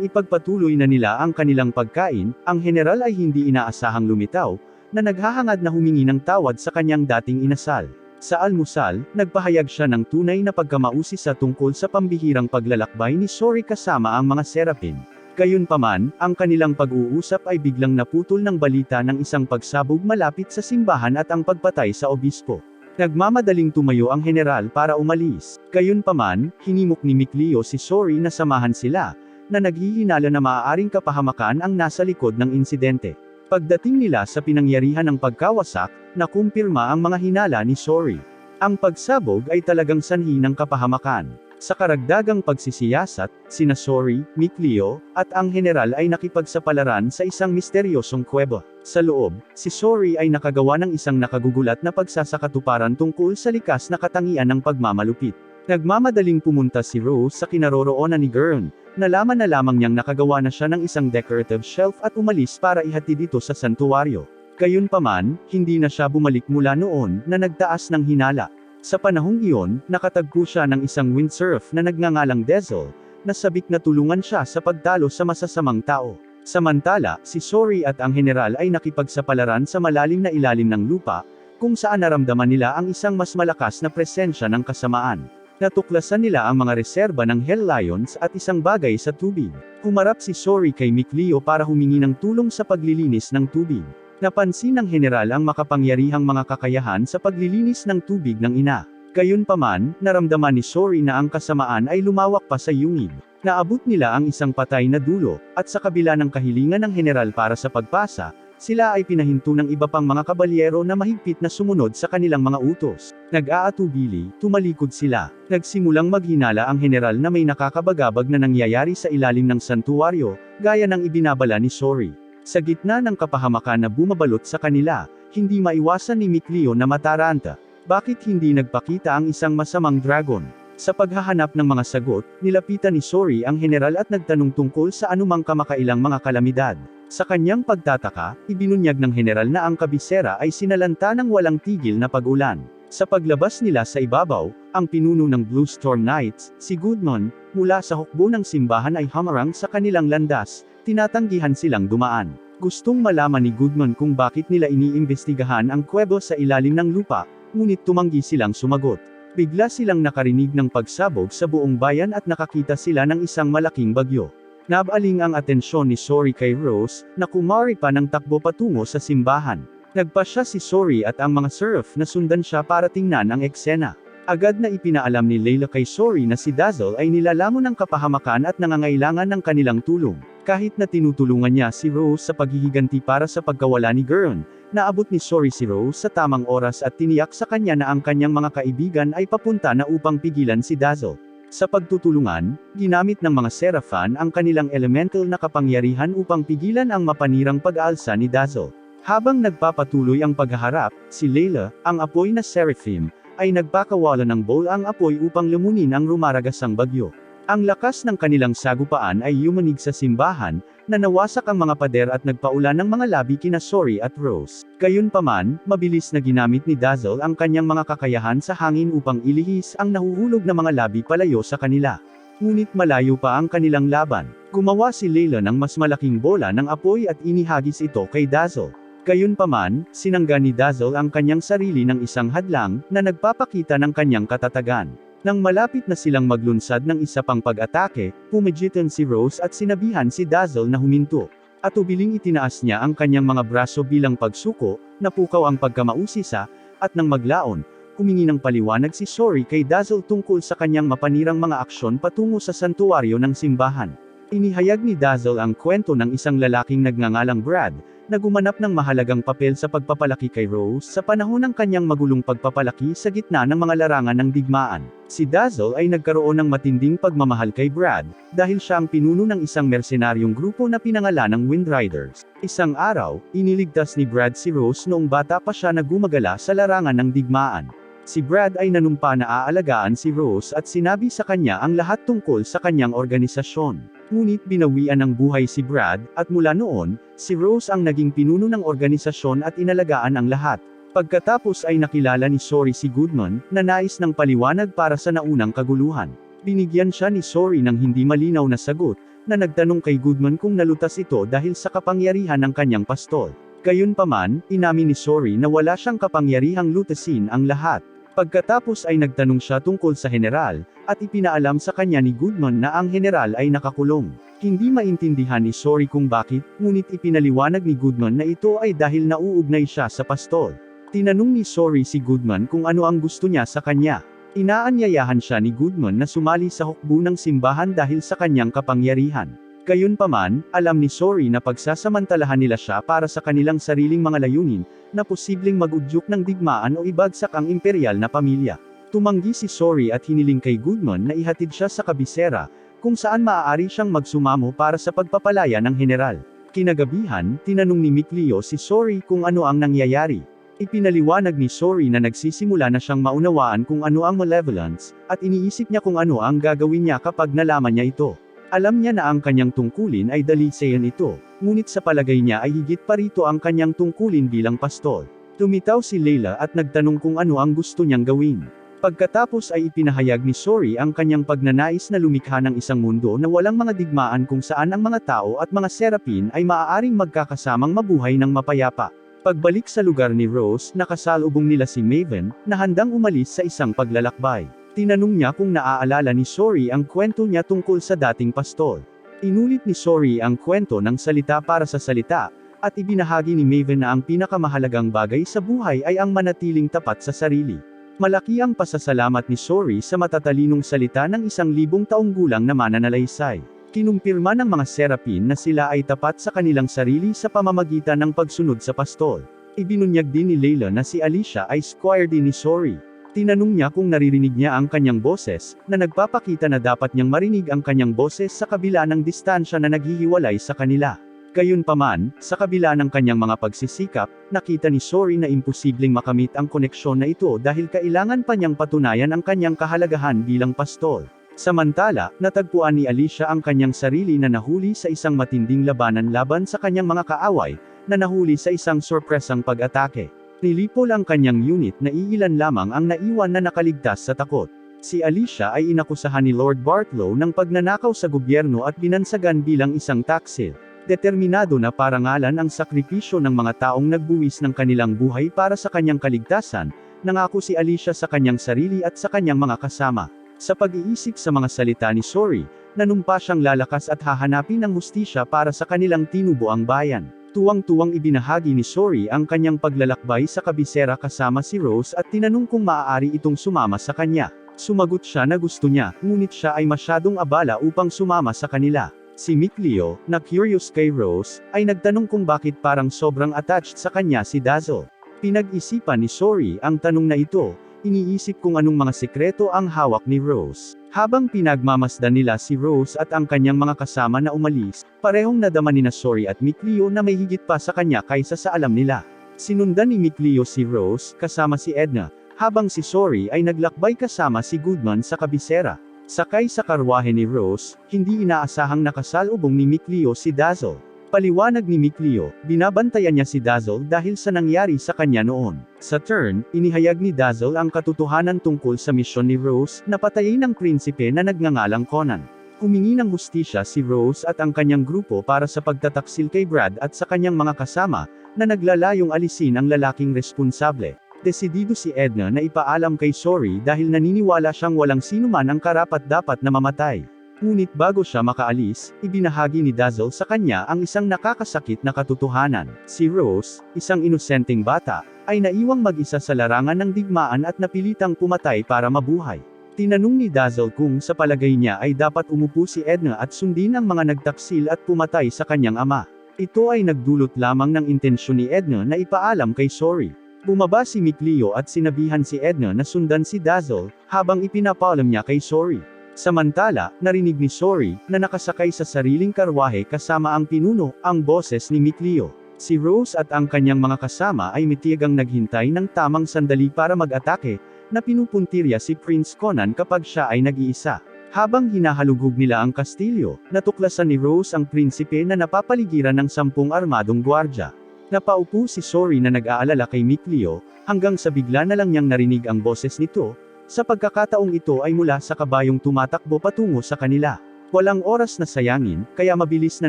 ipagpatuloy na nila ang kanilang pagkain, ang general ay hindi inaasahang lumitaw, na naghahangad na humingi ng tawad sa kanyang dating inasal. Sa almusal, nagpahayag siya ng tunay na pagkamausisa tungkol sa pambihirang paglalakbay ni Sori kasama ang mga Seraphim. Gayunpaman, ang kanilang pag-uusap ay biglang naputol ng balita ng isang pagsabog malapit sa simbahan at ang pagpatay sa obispo. Nagmamadaling tumayo ang general para umalis. Gayunpaman, hinimok ni Mikleo si Sori na samahan sila, na naghihinala na maaaring kapahamakan ang nasa likod ng insidente. Pagdating nila sa pinangyarihan ng pagkawasak, nakumpirma ang mga hinala ni Sori. Ang pagsabog ay talagang sanhi ng kapahamakan. Sa karagdagang pagsisiyasat, sina Sori, Mikleo, at ang general ay nakipagsapalaran sa isang misteryosong kuweba. Sa loob, si Sori ay nakagawa ng isang nakagugulat na pagsasakatuparan tungkol sa likas na katangian ng pagmamalupit. Nagmamadaling pumunta si Rose sa kinaroroonan ni Gurren. Nalaman na lamang niyang nakagawa na siya ng isang decorative shelf at umalis para ihatid ito sa santuwaryo. Gayunpaman, hindi na siya bumalik mula noon na nagtaas ng hinala. Sa panahong iyon, nakatagpo siya ng isang windsurf na nagngangalang Dazzle, na sabik na tulungan siya sa pagtalo sa masasamang tao. Samantala, si Sori at ang general ay nakipagsapalaran sa malalim na ilalim ng lupa, kung saan naramdaman nila ang isang mas malakas na presensya ng kasamaan. Natuklasan nila ang mga reserba ng Hell Lions at isang bagay sa tubig. Humarap si Sori kay Mikleo para humingi ng tulong sa paglilinis ng tubig. Napansin ng general ang makapangyarihang mga kakayahan sa paglilinis ng tubig ng ina. Gayunpaman, naramdaman ni Sori na ang kasamaan ay lumawak pa sa yungib. Naabot nila ang isang patay na dulo, at sa kabila ng kahilingan ng general para sa pagpasa, sila ay pinahinto ng iba pang mga kabalyero na mahigpit na sumunod sa kanilang mga utos. Nag-aatubili, tumalikod sila. Nagsimulang maghinala ang general na may nakakabagabag na nangyayari sa ilalim ng santuwaryo, gaya ng ibinabala ni Sori. Sa gitna ng kapahamakan na bumabalot sa kanila, hindi maiwasan ni Mikleo na mataranta. Bakit hindi nagpakita ang isang masamang dragon? Sa paghahanap ng mga sagot, nilapitan ni Sori ang general at nagtanong tungkol sa anumang kamakailang mga kalamidad. Sa kanyang pagtataka, ibinunyag ng general na ang kabisera ay sinalanta ng walang tigil na pag-ulan. Sa paglabas nila sa ibabaw, ang pinuno ng Blue Storm Knights, si Goodman, mula sa hukbo ng simbahan ay hamarang sa kanilang landas, tinatanggihan silang dumaan. Gustong malaman ni Goodman kung bakit nila iniimbestigahan ang kuwebo sa ilalim ng lupa, ngunit tumanggi silang sumagot. Bigla silang nakarinig ng pagsabog sa buong bayan at nakakita sila ng isang malaking bagyo. Nabaling ang atensyon ni Sori kay Rose, na kumari pa ng takbo patungo sa simbahan. Nagpasya si Sori at ang mga serf na sundan siya para tingnan ang eksena. Agad na ipinaalam ni Layla kay Sori na si Dazzle ay nilalamon ng kapahamakan at nangangailangan ng kanilang tulong. Kahit na tinutulungan niya si Rose sa paghihiganti para sa pagkawala ni Gurren, naabot ni Sori si Rose sa tamang oras at tiniyak sa kanya na ang kanyang mga kaibigan ay papunta na upang pigilan si Dazzle. Sa pagtutulungan, ginamit ng mga Seraphan ang kanilang elemental na kapangyarihan upang pigilan ang mapanirang pag-aalsa ni Dazzle. Habang nagpapatuloy ang paghaharap, si Layla, ang apoy na Seraphim, ay nagpakawala ng bowl ang apoy upang lumunin ang rumaragasang bagyo. Ang lakas ng kanilang sagupaan ay yumanig sa simbahan, na nawasak ang mga pader at nagpaulan ng mga labi kina Sori at Rose. Gayunpaman, mabilis na ginamit ni Dazzle ang kanyang mga kakayahan sa hangin upang ilihis ang nahuhulog na mga labi palayo sa kanila. Ngunit malayo pa ang kanilang laban. Gumawa si Layla ng mas malaking bola ng apoy at inihagis ito kay Dazzle. Gayunpaman, sinangga ni Dazzle ang kanyang sarili ng isang hadlang, na nagpapakita ng kanyang katatagan. Nang malapit na silang maglunsad ng isa pang pag-atake, pumagitan si Rose at sinabihan si Dazzle na huminto. At ubiling itinaas niya ang kanyang mga braso bilang pagsuko, napukaw ang pagkamausisa, at nang maglaon, humingi ng paliwanag si Sori kay Dazzle tungkol sa kanyang mapanirang mga aksyon patungo sa santuwaryo ng simbahan. Inihayag ni Dazzle ang kwento ng isang lalaking nagngangalang Brad, na gumanap ng mahalagang papel sa pagpapalaki kay Rose sa panahon ng kanyang magulong pagpapalaki sa gitna ng mga larangan ng digmaan. Si Dazzle ay nagkaroon ng matinding pagmamahal kay Brad, dahil siya ang pinuno ng isang mersenaryong grupo na pinangalan ng Windriders. Isang araw, iniligtas ni Brad si Rose noong bata pa siya na gumagala sa larangan ng digmaan. Si Brad ay nanumpa na aalagaan si Rose at sinabi sa kanya ang lahat tungkol sa kanyang organisasyon. Ngunit binawian ng buhay si Brad, at mula noon, si Rose ang naging pinuno ng organisasyon at inalagaan ang lahat. Pagkatapos ay nakilala ni Sori si Goodman, na nais ng paliwanag para sa naunang kaguluhan. Binigyan siya ni Sori ng hindi malinaw na sagot, na nagtanong kay Goodman kung nalutas ito dahil sa kapangyarihan ng kanyang pastol. Gayunpaman, inamin ni Sori na wala siyang kapangyarihang lutasin ang lahat. Pagkatapos ay nagtanong siya tungkol sa general, at ipinaalam sa kanya ni Goodman na ang general ay nakakulong. Hindi maintindihan ni Sori kung bakit, ngunit ipinaliwanag ni Goodman na ito ay dahil nauugnay siya sa pastol. Tinanong ni Sori si Goodman kung ano ang gusto niya sa kanya. Inaanyayahan siya ni Goodman na sumali sa hukbo ng simbahan dahil sa kanyang kapangyarihan. Gayunpaman, alam ni Sori na pagsasamantalahan nila siya para sa kanilang sariling mga layunin, na posibleng mag-udyok ng digmaan o ibagsak ang imperial na pamilya. Tumanggi si Sori at hiniling kay Goodman na ihatid siya sa kabisera, kung saan maaari siyang magsumamo para sa pagpapalaya ng general. Kinagabihan, tinanong ni Mikleo si Sori kung ano ang nangyayari. Ipinaliwanag ni Sori na nagsisimula na siyang maunawaan kung ano ang malevolence, at iniisip niya kung ano ang gagawin niya kapag nalaman niya ito. Alam niya na ang kanyang tungkulin ay dalisayan ito, ngunit sa palagay niya ay higit pa rito ang kanyang tungkulin bilang pastol. Tumitaw si Layla at nagtanong kung ano ang gusto niyang gawin. Pagkatapos ay ipinahayag ni Sori ang kanyang pagnanais na lumikha ng isang mundo na walang mga digmaan kung saan ang mga tao at mga serapin ay maaaring magkakasamang mabuhay ng mapayapa. Pagbalik sa lugar ni Rose, nakasalubong nila si Maven, na handang umalis sa isang paglalakbay. Tinanong niya kung naaalala ni Sori ang kwento niya tungkol sa dating pastol. Inulit ni Sori ang kwento ng salita para sa salita, at ibinahagi ni Maven na ang pinakamahalagang bagay sa buhay ay ang manatiling tapat sa sarili. Malaki ang pasasalamat ni Sori sa matatalinong salita ng 1,000 taong gulang na mananalaysay. Kinumpirma ng mga serapin na sila ay tapat sa kanilang sarili sa pamamagitan ng pagsunod sa pastol. Ibinunyag din ni Layla na si Alicia ay squire din ni Sori. Tinanong niya kung naririnig niya ang kanyang boses, na nagpapakita na dapat niyang marinig ang kanyang boses sa kabila ng distansya na naghihiwalay sa kanila. Gayunpaman, sa kabila ng kanyang mga pagsisikap, nakita ni Sori na imposibleng makamit ang koneksyon na ito dahil kailangan pa niyang patunayan ang kanyang kahalagahan bilang pastol. Samantala, natagpuan ni Alicia ang kanyang sarili na nahuli sa isang matinding labanan laban sa kanyang mga kaaway, na nahuli sa isang sorpresang pag-atake. Nilipol ang kanyang unit na iilan lamang ang naiwan na nakaligtas sa takot. Si Alicia ay inakusahan ni Lord Bartlow ng pagnanakaw sa gobyerno at binansagan bilang isang taksil. Determinado na parangalan ang sakripisyo ng mga taong nagbuwis ng kanilang buhay para sa kanyang kaligtasan, nangako si Alicia sa kanyang sarili at sa kanyang mga kasama. Sa pag-iisip sa mga salita ni Sori, nanumpa siyang lalakas at hahanapin ng hustisya para sa kanilang tinubuang bayan. Tuwang-tuwang ibinahagi ni Sori ang kanyang paglalakbay sa kabisera kasama si Rose at tinanong kung maaari itong sumama sa kanya. Sumagot siya na gusto niya, ngunit siya ay masyadong abala upang sumama sa kanila. Si Micleo, na curious kay Rose, ay nagtanong kung bakit parang sobrang attached sa kanya si Dazzle. Pinag-isipan ni Sori ang tanong na ito, iniisip kung anong mga sekreto ang hawak ni Rose. Habang pinagmamasdan nila si Rose at ang kanyang mga kasama na umalis, parehong nadama ni Sori at Micleo na may higit pa sa kanya kaysa sa alam nila. Sinundan ni Micleo si Rose, kasama si Edna, habang si Sori ay naglakbay kasama si Goodman sa kabisera. Sakay sa karwahe ni Rose, hindi inaasahang nakasalubong ni Micleo si Dazzle. Paliwanag ni Micleo, binabantayan niya si Dazzle dahil sa nangyari sa kanya noon. Sa turn, inihayag ni Dazzle ang katotohanan tungkol sa misyon ni Rose, na patayin ng prinsipe na nagngangalang Conan. Humingi ng hustisya si Rose at ang kanyang grupo para sa pagtataksil kay Brad at sa kanyang mga kasama, na naglalayong alisin ang lalaking responsable. Desidido si Edna na ipaalam kay Sori dahil naniniwala siyang walang sinuman ang karapat-dapat na mamatay. Ngunit bago siya makaalis, ibinahagi ni Dazzle sa kanya ang isang nakakasakit na katotohanan. Si Rose, isang inosenteng bata, ay naiwang mag-isa sa larangan ng digmaan at napilitang pumatay para mabuhay. Tinanong ni Dazzle kung sa palagay niya ay dapat umupo si Edna at sundin ang mga nagtaksil at pumatay sa kanyang ama. Ito ay nagdulot lamang ng intensyon ni Edna na ipaalam kay Sori. Bumaba si Micleo at sinabihan si Edna na sundan si Dazzle, habang ipinapaalam niya kay Sori. Samantala, narinig ni Sori, na nakasakay sa sariling karwahe kasama ang pinuno, ang boses ni Micleo. Si Rose at ang kanyang mga kasama ay mitiyagang naghintay ng tamang sandali para mag-atake, na pinupuntirya si Prince Conan kapag siya ay nag-iisa. Habang hinahalugog nila ang kastilyo, natuklasan ni Rose ang prinsipe na napapaligiran ng 10 armadong gwardya. Napaupo si Sori na nag-aalala kay Micleo, hanggang sa bigla na lang niyang narinig ang boses nito. Sa pagkakataong ito ay mula sa kabayong tumatakbo patungo sa kanila. Walang oras na sayangin, kaya mabilis na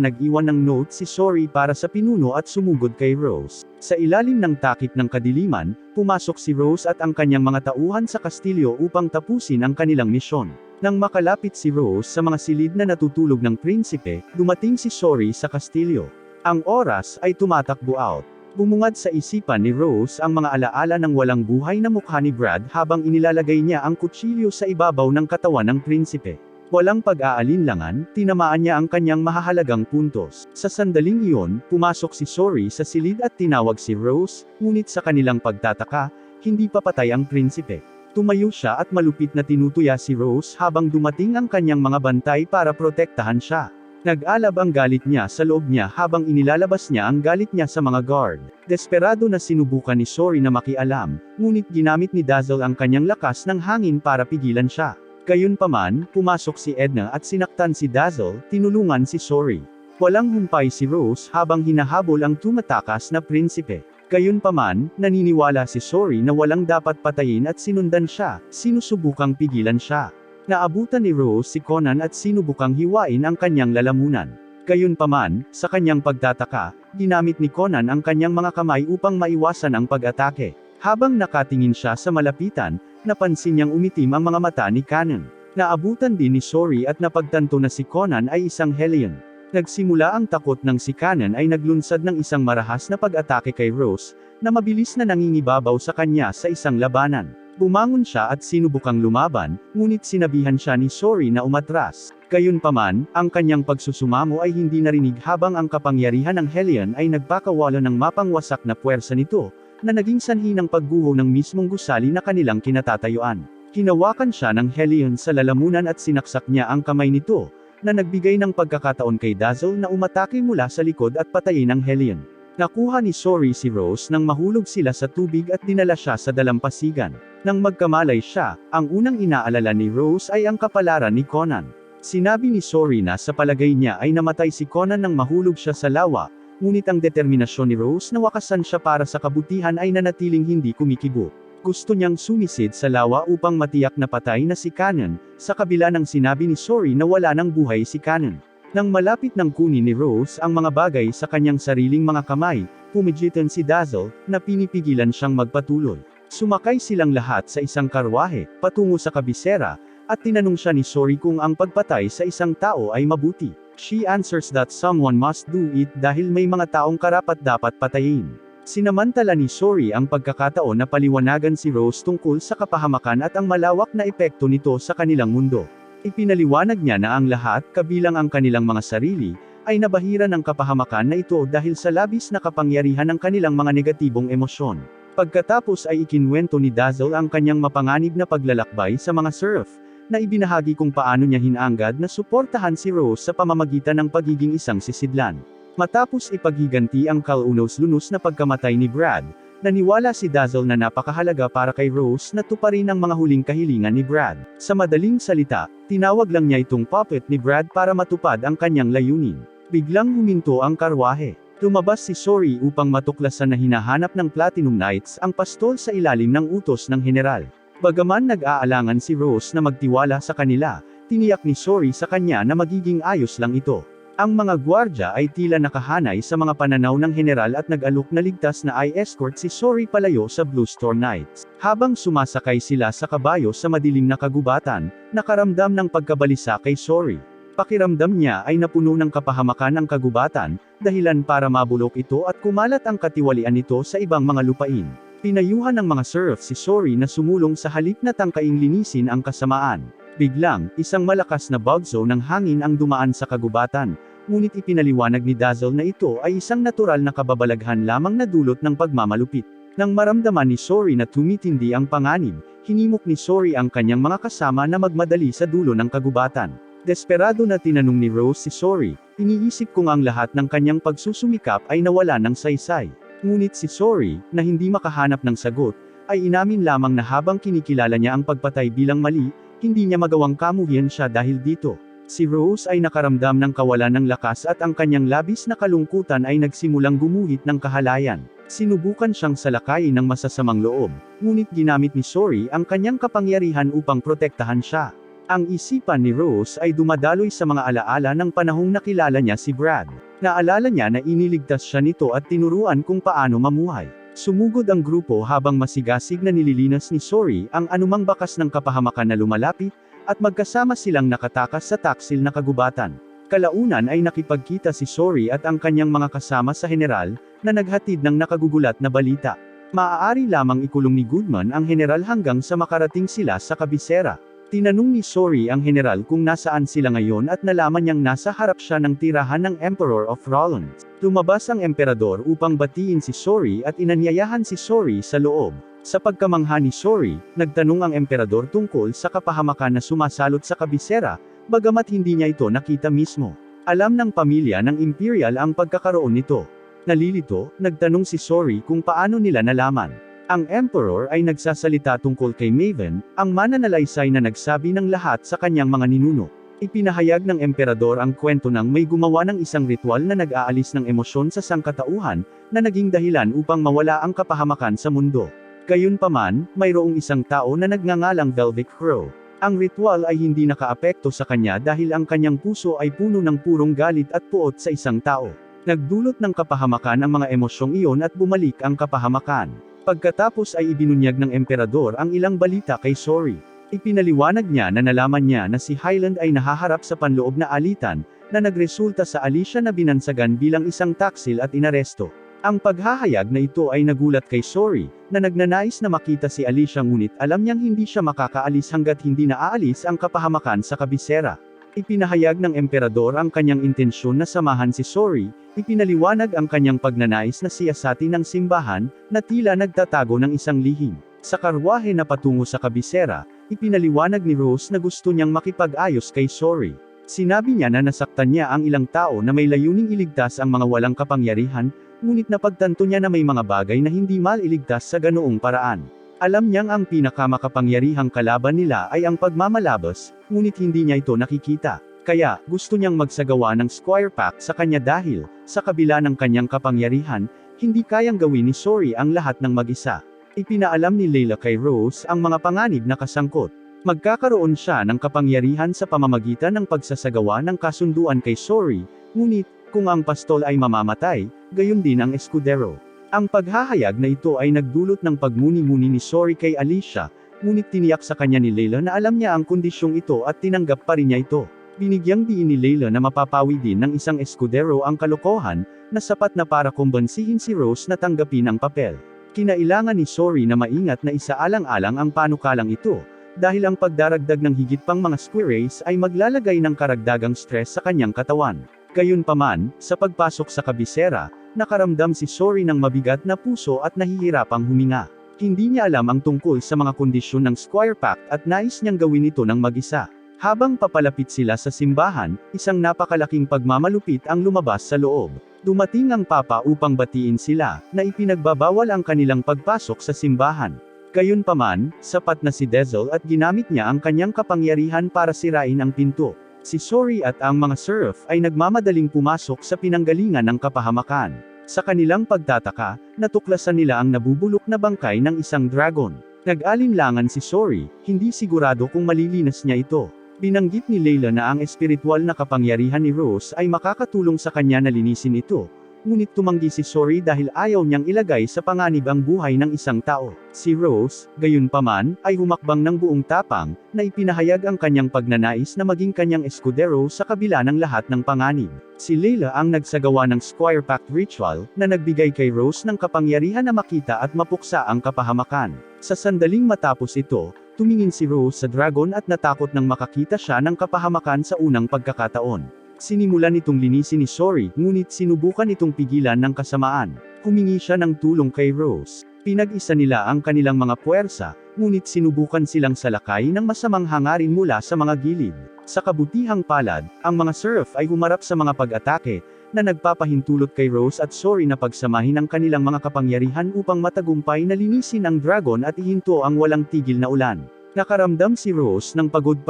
nag-iwan ng note si Sori para sa pinuno at sumugod kay Rose. Sa ilalim ng takip ng kadiliman, pumasok si Rose at ang kanyang mga tauhan sa kastilyo upang tapusin ang kanilang misyon. Nang makalapit si Rose sa mga silid na natutulog ng prinsipe, dumating si Sori sa kastilyo. Ang oras ay tumatakbo out. Bumungad sa isipan ni Rose ang mga alaala ng walang buhay na mukha ni Brad habang inilalagay niya ang kutsilyo sa ibabaw ng katawan ng prinsipe. Walang pag-aalinlangan, tinamaan niya ang kanyang mahahalagang puntos. Sa sandaling iyon, pumasok si Sori sa silid at tinawag si Rose, ngunit sa kanilang pagtataka, hindi pa patay ang prinsipe. Tumayo siya at malupit na tinutuya si Rose habang dumating ang kanyang mga bantay para protektahan siya. Nag-alab ang galit niya sa loob niya habang inilalabas niya ang galit niya sa mga guard. Desperado na sinubukan ni Sori na makialam, ngunit ginamit ni Dazzle ang kanyang lakas ng hangin para pigilan siya. Gayunpaman, pumasok si Edna at sinaktan si Dazzle, tinulungan si Sori. Walang humpay si Rose habang hinahabol ang tumatakas na prinsipe. Gayunpaman, naniniwala si Sori na walang dapat patayin at sinundan siya, sinusubukang pigilan siya. Naabutan ni Rose si Conan at sinubukang hiwain ang kanyang lalamunan. Gayunpaman, sa kanyang pagtataka, ginamit ni Conan ang kanyang mga kamay upang maiwasan ang pag-atake. Habang nakatingin siya sa malapitan, napansin niyang umitim ang mga mata ni Conan. Naabutan din ni Sori at napagtanto na si Conan ay isang Hellion. Nagsimula ang takot ng si Conan ay naglunsad ng isang marahas na pag-atake kay Rose, na mabilis na nangingibabaw sa kanya sa isang labanan. Bumangon siya at sinubukang lumaban, ngunit sinabihan siya ni Sori na umatras. Gayunpaman, ang kanyang pagsusumamo ay hindi narinig habang ang kapangyarihan ng Hellion ay nagpakawala ng mapangwasak na puwersa nito, na naging sanhi ng pagguho ng mismong gusali na kanilang kinatatayuan. Hinawakan siya ng Hellion sa lalamunan at sinaksak niya ang kamay nito, na nagbigay ng pagkakataon kay Dazzle na umatake mula sa likod at patayin ang Hellion. Nakuha ni Sori si Rose nang mahulog sila sa tubig at dinala siya sa dalampasigan. Nang magkamalay siya, ang unang inaalala ni Rose ay ang kapalaran ni Conan. Sinabi ni Sori na sa palagay niya ay namatay si Conan nang mahulog siya sa lawa, ngunit ang determinasyon ni Rose na wakasan siya para sa kabutihan ay nanatiling hindi kumikibo. Gusto niyang sumisid sa lawa upang matiyak na patay na si Conan, sa kabila ng sinabi ni Sori na wala ng buhay si Conan. Nang malapit nang kunin ni Rose ang mga bagay sa kanyang sariling mga kamay, pumigitan si Dazzle, na pinipigilan siyang magpatuloy. Sumakay silang lahat sa isang karwahe, patungo sa kabisera, at tinanong siya ni Sori kung ang pagpatay sa isang tao ay mabuti. She answers that someone must do it dahil may mga taong karapat-dapat patayin. Sinamantala ni Sori ang pagkakataon na paliwanagan si Rose tungkol sa kapahamakan at ang malawak na epekto nito sa kanilang mundo. Ipinaliwanag niya na ang lahat, kabilang ang kanilang mga sarili, ay nabahira ng kapahamakan na ito dahil sa labis na kapangyarihan ng kanilang mga negatibong emosyon. Pagkatapos ay ikinwento ni Dazzle ang kanyang mapanganib na paglalakbay sa mga surf, na ibinahagi kung paano niya hinangad na suportahan si Rose sa pamamagitan ng pagiging isang sisidlan. Matapos ipaghiganti ang kalunos-lunos na pagkamatay ni Brad, naniwala si Dazzle na napakahalaga para kay Rose na tuparin ang mga huling kahilingan ni Brad. Sa madaling salita, tinawag lang niya itong puppet ni Brad para matupad ang kanyang layunin. Biglang huminto ang karwahe. Lumabas si Sori upang matuklasan na hinahanap ng Platinum Knights ang pastol sa ilalim ng utos ng general. Bagaman nag-aalangan si Rose na magtiwala sa kanila, tiniyak ni Sori sa kanya na magiging ayos lang ito. Ang mga gwardya ay tila nakahanay sa mga pananaw ng general at nag-alok na ligtas na i-escort si Sori palayo sa Blue Storm Knights. Habang sumasakay sila sa kabayo sa madilim na kagubatan, nakaramdam ng pagkabalisa kay Sori. Pakiramdam niya ay napuno ng kapahamakan ang kagubatan, dahilan para mabulok ito at kumalat ang katiwalian nito sa ibang mga lupain. Pinayuhan ng mga serf si Sori na sumulong sa halip na tangkaing linisin ang kasamaan. Biglang, isang malakas na bagso ng hangin ang dumaan sa kagubatan, ngunit ipinaliwanag ni Dazzle na ito ay isang natural na kababalaghan lamang na dulot ng pagmamalupit. Nang maramdaman ni Sori na tumitindi ang panganib, hinimok ni Sori ang kanyang mga kasama na magmadali sa dulo ng kagubatan. Desperado na tinanong ni Rose si Sori, iniisip kong ang lahat ng kanyang pagsusumikap ay nawala ng saysay. Ngunit si Sori, na hindi makahanap ng sagot, ay inamin lamang na habang kinikilala niya ang pagpatay bilang mali, hindi niya magawang kamuhian siya dahil dito. Si Rose ay nakaramdam ng kawalan ng lakas at ang kanyang labis na kalungkutan ay nagsimulang gumuhit ng kahalayan. Sinubukan siyang salakayin ng masasamang loob, ngunit ginamit ni Sori ang kanyang kapangyarihan upang protektahan siya. Ang isipan ni Rose ay dumadaloy sa mga alaala ng panahong nakilala niya si Brad. Naalala niya na iniligtas siya nito at tinuruan kung paano mamuhay. Sumugod ang grupo habang masigasig na nililinas ni Sori ang anumang bakas ng kapahamakan na lumalapit, at magkasama silang nakatakas sa taksil na kagubatan. Kalaunan ay nakipagkita si Sori at ang kanyang mga kasama sa general, na naghatid ng nakagugulat na balita. Maaari lamang ikulong ni Goodman ang general hanggang sa makarating sila sa kabisera. Tinanong ni Sori ang general kung nasaan sila ngayon at nalaman niyang nasa harap siya ng tirahan ng Emperor of Rollins. Lumabas ang emperador upang batiin si Sori at inanyayahan si Sori sa loob. Sa pagkamangha ni Sori, nagtanong ang emperador tungkol sa kapahamakan na sumasalot sa kabisera, bagamat hindi niya ito nakita mismo. Alam ng pamilya ng Imperial ang pagkakaroon nito. Nalilito, nagtanong si Sori kung paano nila nalaman. Ang Emperor ay nagsasalita tungkol kay Maven, ang mananalaysay na nagsabi ng lahat sa kanyang mga ninuno. Ipinahayag ng emperador ang kwento ng may gumawa ng isang ritual na nag-aalis ng emosyon sa sangkatauhan, na naging dahilan upang mawala ang kapahamakan sa mundo. Gayunpaman, mayroong isang tao na nagngangalang Velvet Crow. Ang ritual ay hindi nakaapekto sa kanya dahil ang kanyang puso ay puno ng purong galit at puot sa isang tao. Nagdulot ng kapahamakan ang mga emosyong iyon at bumalik ang kapahamakan. Pagkatapos ay ibinunyag ng emperador ang ilang balita kay Sori. Ipinaliwanag niya na nalaman niya na si Highland ay nahaharap sa panloob na alitan, na nagresulta sa Alicia na binansagan bilang isang taksil at inaresto. Ang paghahayag na ito ay nagulat kay Sori, na nagnanais na makita si Alicia ngunit alam niyang hindi siya makakaalis hanggat hindi naaalis ang kapahamakan sa kabisera. Ipinahayag ng emperador ang kanyang intensyon na samahan si Sori, ipinaliwanag ang kanyang pagnanais na siyasatin ng simbahan, na tila nagtatago ng isang lihim. Sa karwahe na patungo sa kabisera, ipinaliwanag ni Rose na gusto niyang makipag-ayos kay Sori. Sinabi niya na nasaktan niya ang ilang tao na may layuning iligtas ang mga walang kapangyarihan, ngunit napagtanto niya na may mga bagay na hindi mailigtas sa ganoong paraan. Alam niyang ang pinakamakapangyarihang kalaban nila ay ang pagmamalabas, ngunit hindi niya ito nakikita. Kaya, gusto niyang magsagawa ng Squire Pact sa kanya dahil, sa kabila ng kanyang kapangyarihan, hindi kayang gawin ni Sori ang lahat ng mag-isa. Ipinaalam ni Layla kay Rose ang mga panganib na kasangkot. Magkakaroon siya ng kapangyarihan sa pamamagitan ng pagsasagawa ng kasunduan kay Sori, ngunit, kung ang pastol ay mamamatay, gayon din ang eskudero. Ang paghahayag na ito ay nagdulot ng pagmuni-muni ni Sori kay Alicia, ngunit tiniyak sa kanya ni Layla na alam niya ang kondisyong ito at tinanggap pa rin niya ito. Binigyang diin ni Layla na mapapawi din ng isang eskudero ang kalokohan, na sapat na para kumbansihin si Rose na tanggapin ang papel. Kinailangan ni Sori na maingat na isaalang-alang ang panukalang ito, dahil ang pagdaragdag ng higit pang mga squirrels ay maglalagay ng karagdagang stress sa kanyang katawan. Gayunpaman, sa pagpasok sa kabisera, nakaramdam si Sori ng mabigat na puso at nahihirapang huminga. Hindi niya alam ang tungkol sa mga kondisyon ng Squire Pact at nais niyang gawin ito ng mag-isa. Habang papalapit sila sa simbahan, isang napakalaking pagmamalupit ang lumabas sa loob. Dumating ang papa upang batiin sila, na ipinagbabawal ang kanilang pagpasok sa simbahan. Gayunpaman, sapat na si Dezel at ginamit niya ang kanyang kapangyarihan para sirain ang pinto. Si Sori at ang mga serf ay nagmamadaling pumasok sa pinanggalingan ng kapahamakan. Sa kanilang pagtataka, natuklasan nila ang nabubulok na bangkay ng isang dragon. Nag-alinlangan si Sori, hindi sigurado kung malilinas niya ito. Binanggit ni Layla na ang espiritual na kapangyarihan ni Rose ay makakatulong sa kanya na linisin ito. Ngunit tumanggi si Sori dahil ayaw niyang ilagay sa panganib ang buhay ng isang tao. Si Rose, gayunpaman, ay humakbang ng buong tapang, na ipinahayag ang kanyang pagnanais na maging kanyang eskudero sa kabila ng lahat ng panganib. Si Layla ang nagsagawa ng Squire Pact Ritual, na nagbigay kay Rose ng kapangyarihan na makita at mapuksa ang kapahamakan. Sa sandaling matapos ito, tumingin si Rose sa dragon at natakot nang makakita siya ng kapahamakan sa unang pagkakataon. Sinimulan itong linisin ni Sori, ngunit sinubukan itong pigilan ng kasamaan. Humingi siya ng tulong kay Rose. Pinag-isa nila ang kanilang mga puwersa, ngunit sinubukan silang salakay ng masamang hangarin mula sa mga gilid. Sa kabutihang palad, ang mga serf ay humarap sa mga pag-atake, na nagpapahintulot kay Rose at Sori na pagsamahin ang kanilang mga kapangyarihan upang matagumpay na linisin ang dragon at ihinto ang walang tigil na ulan. Nakaramdam si Rose ng pagod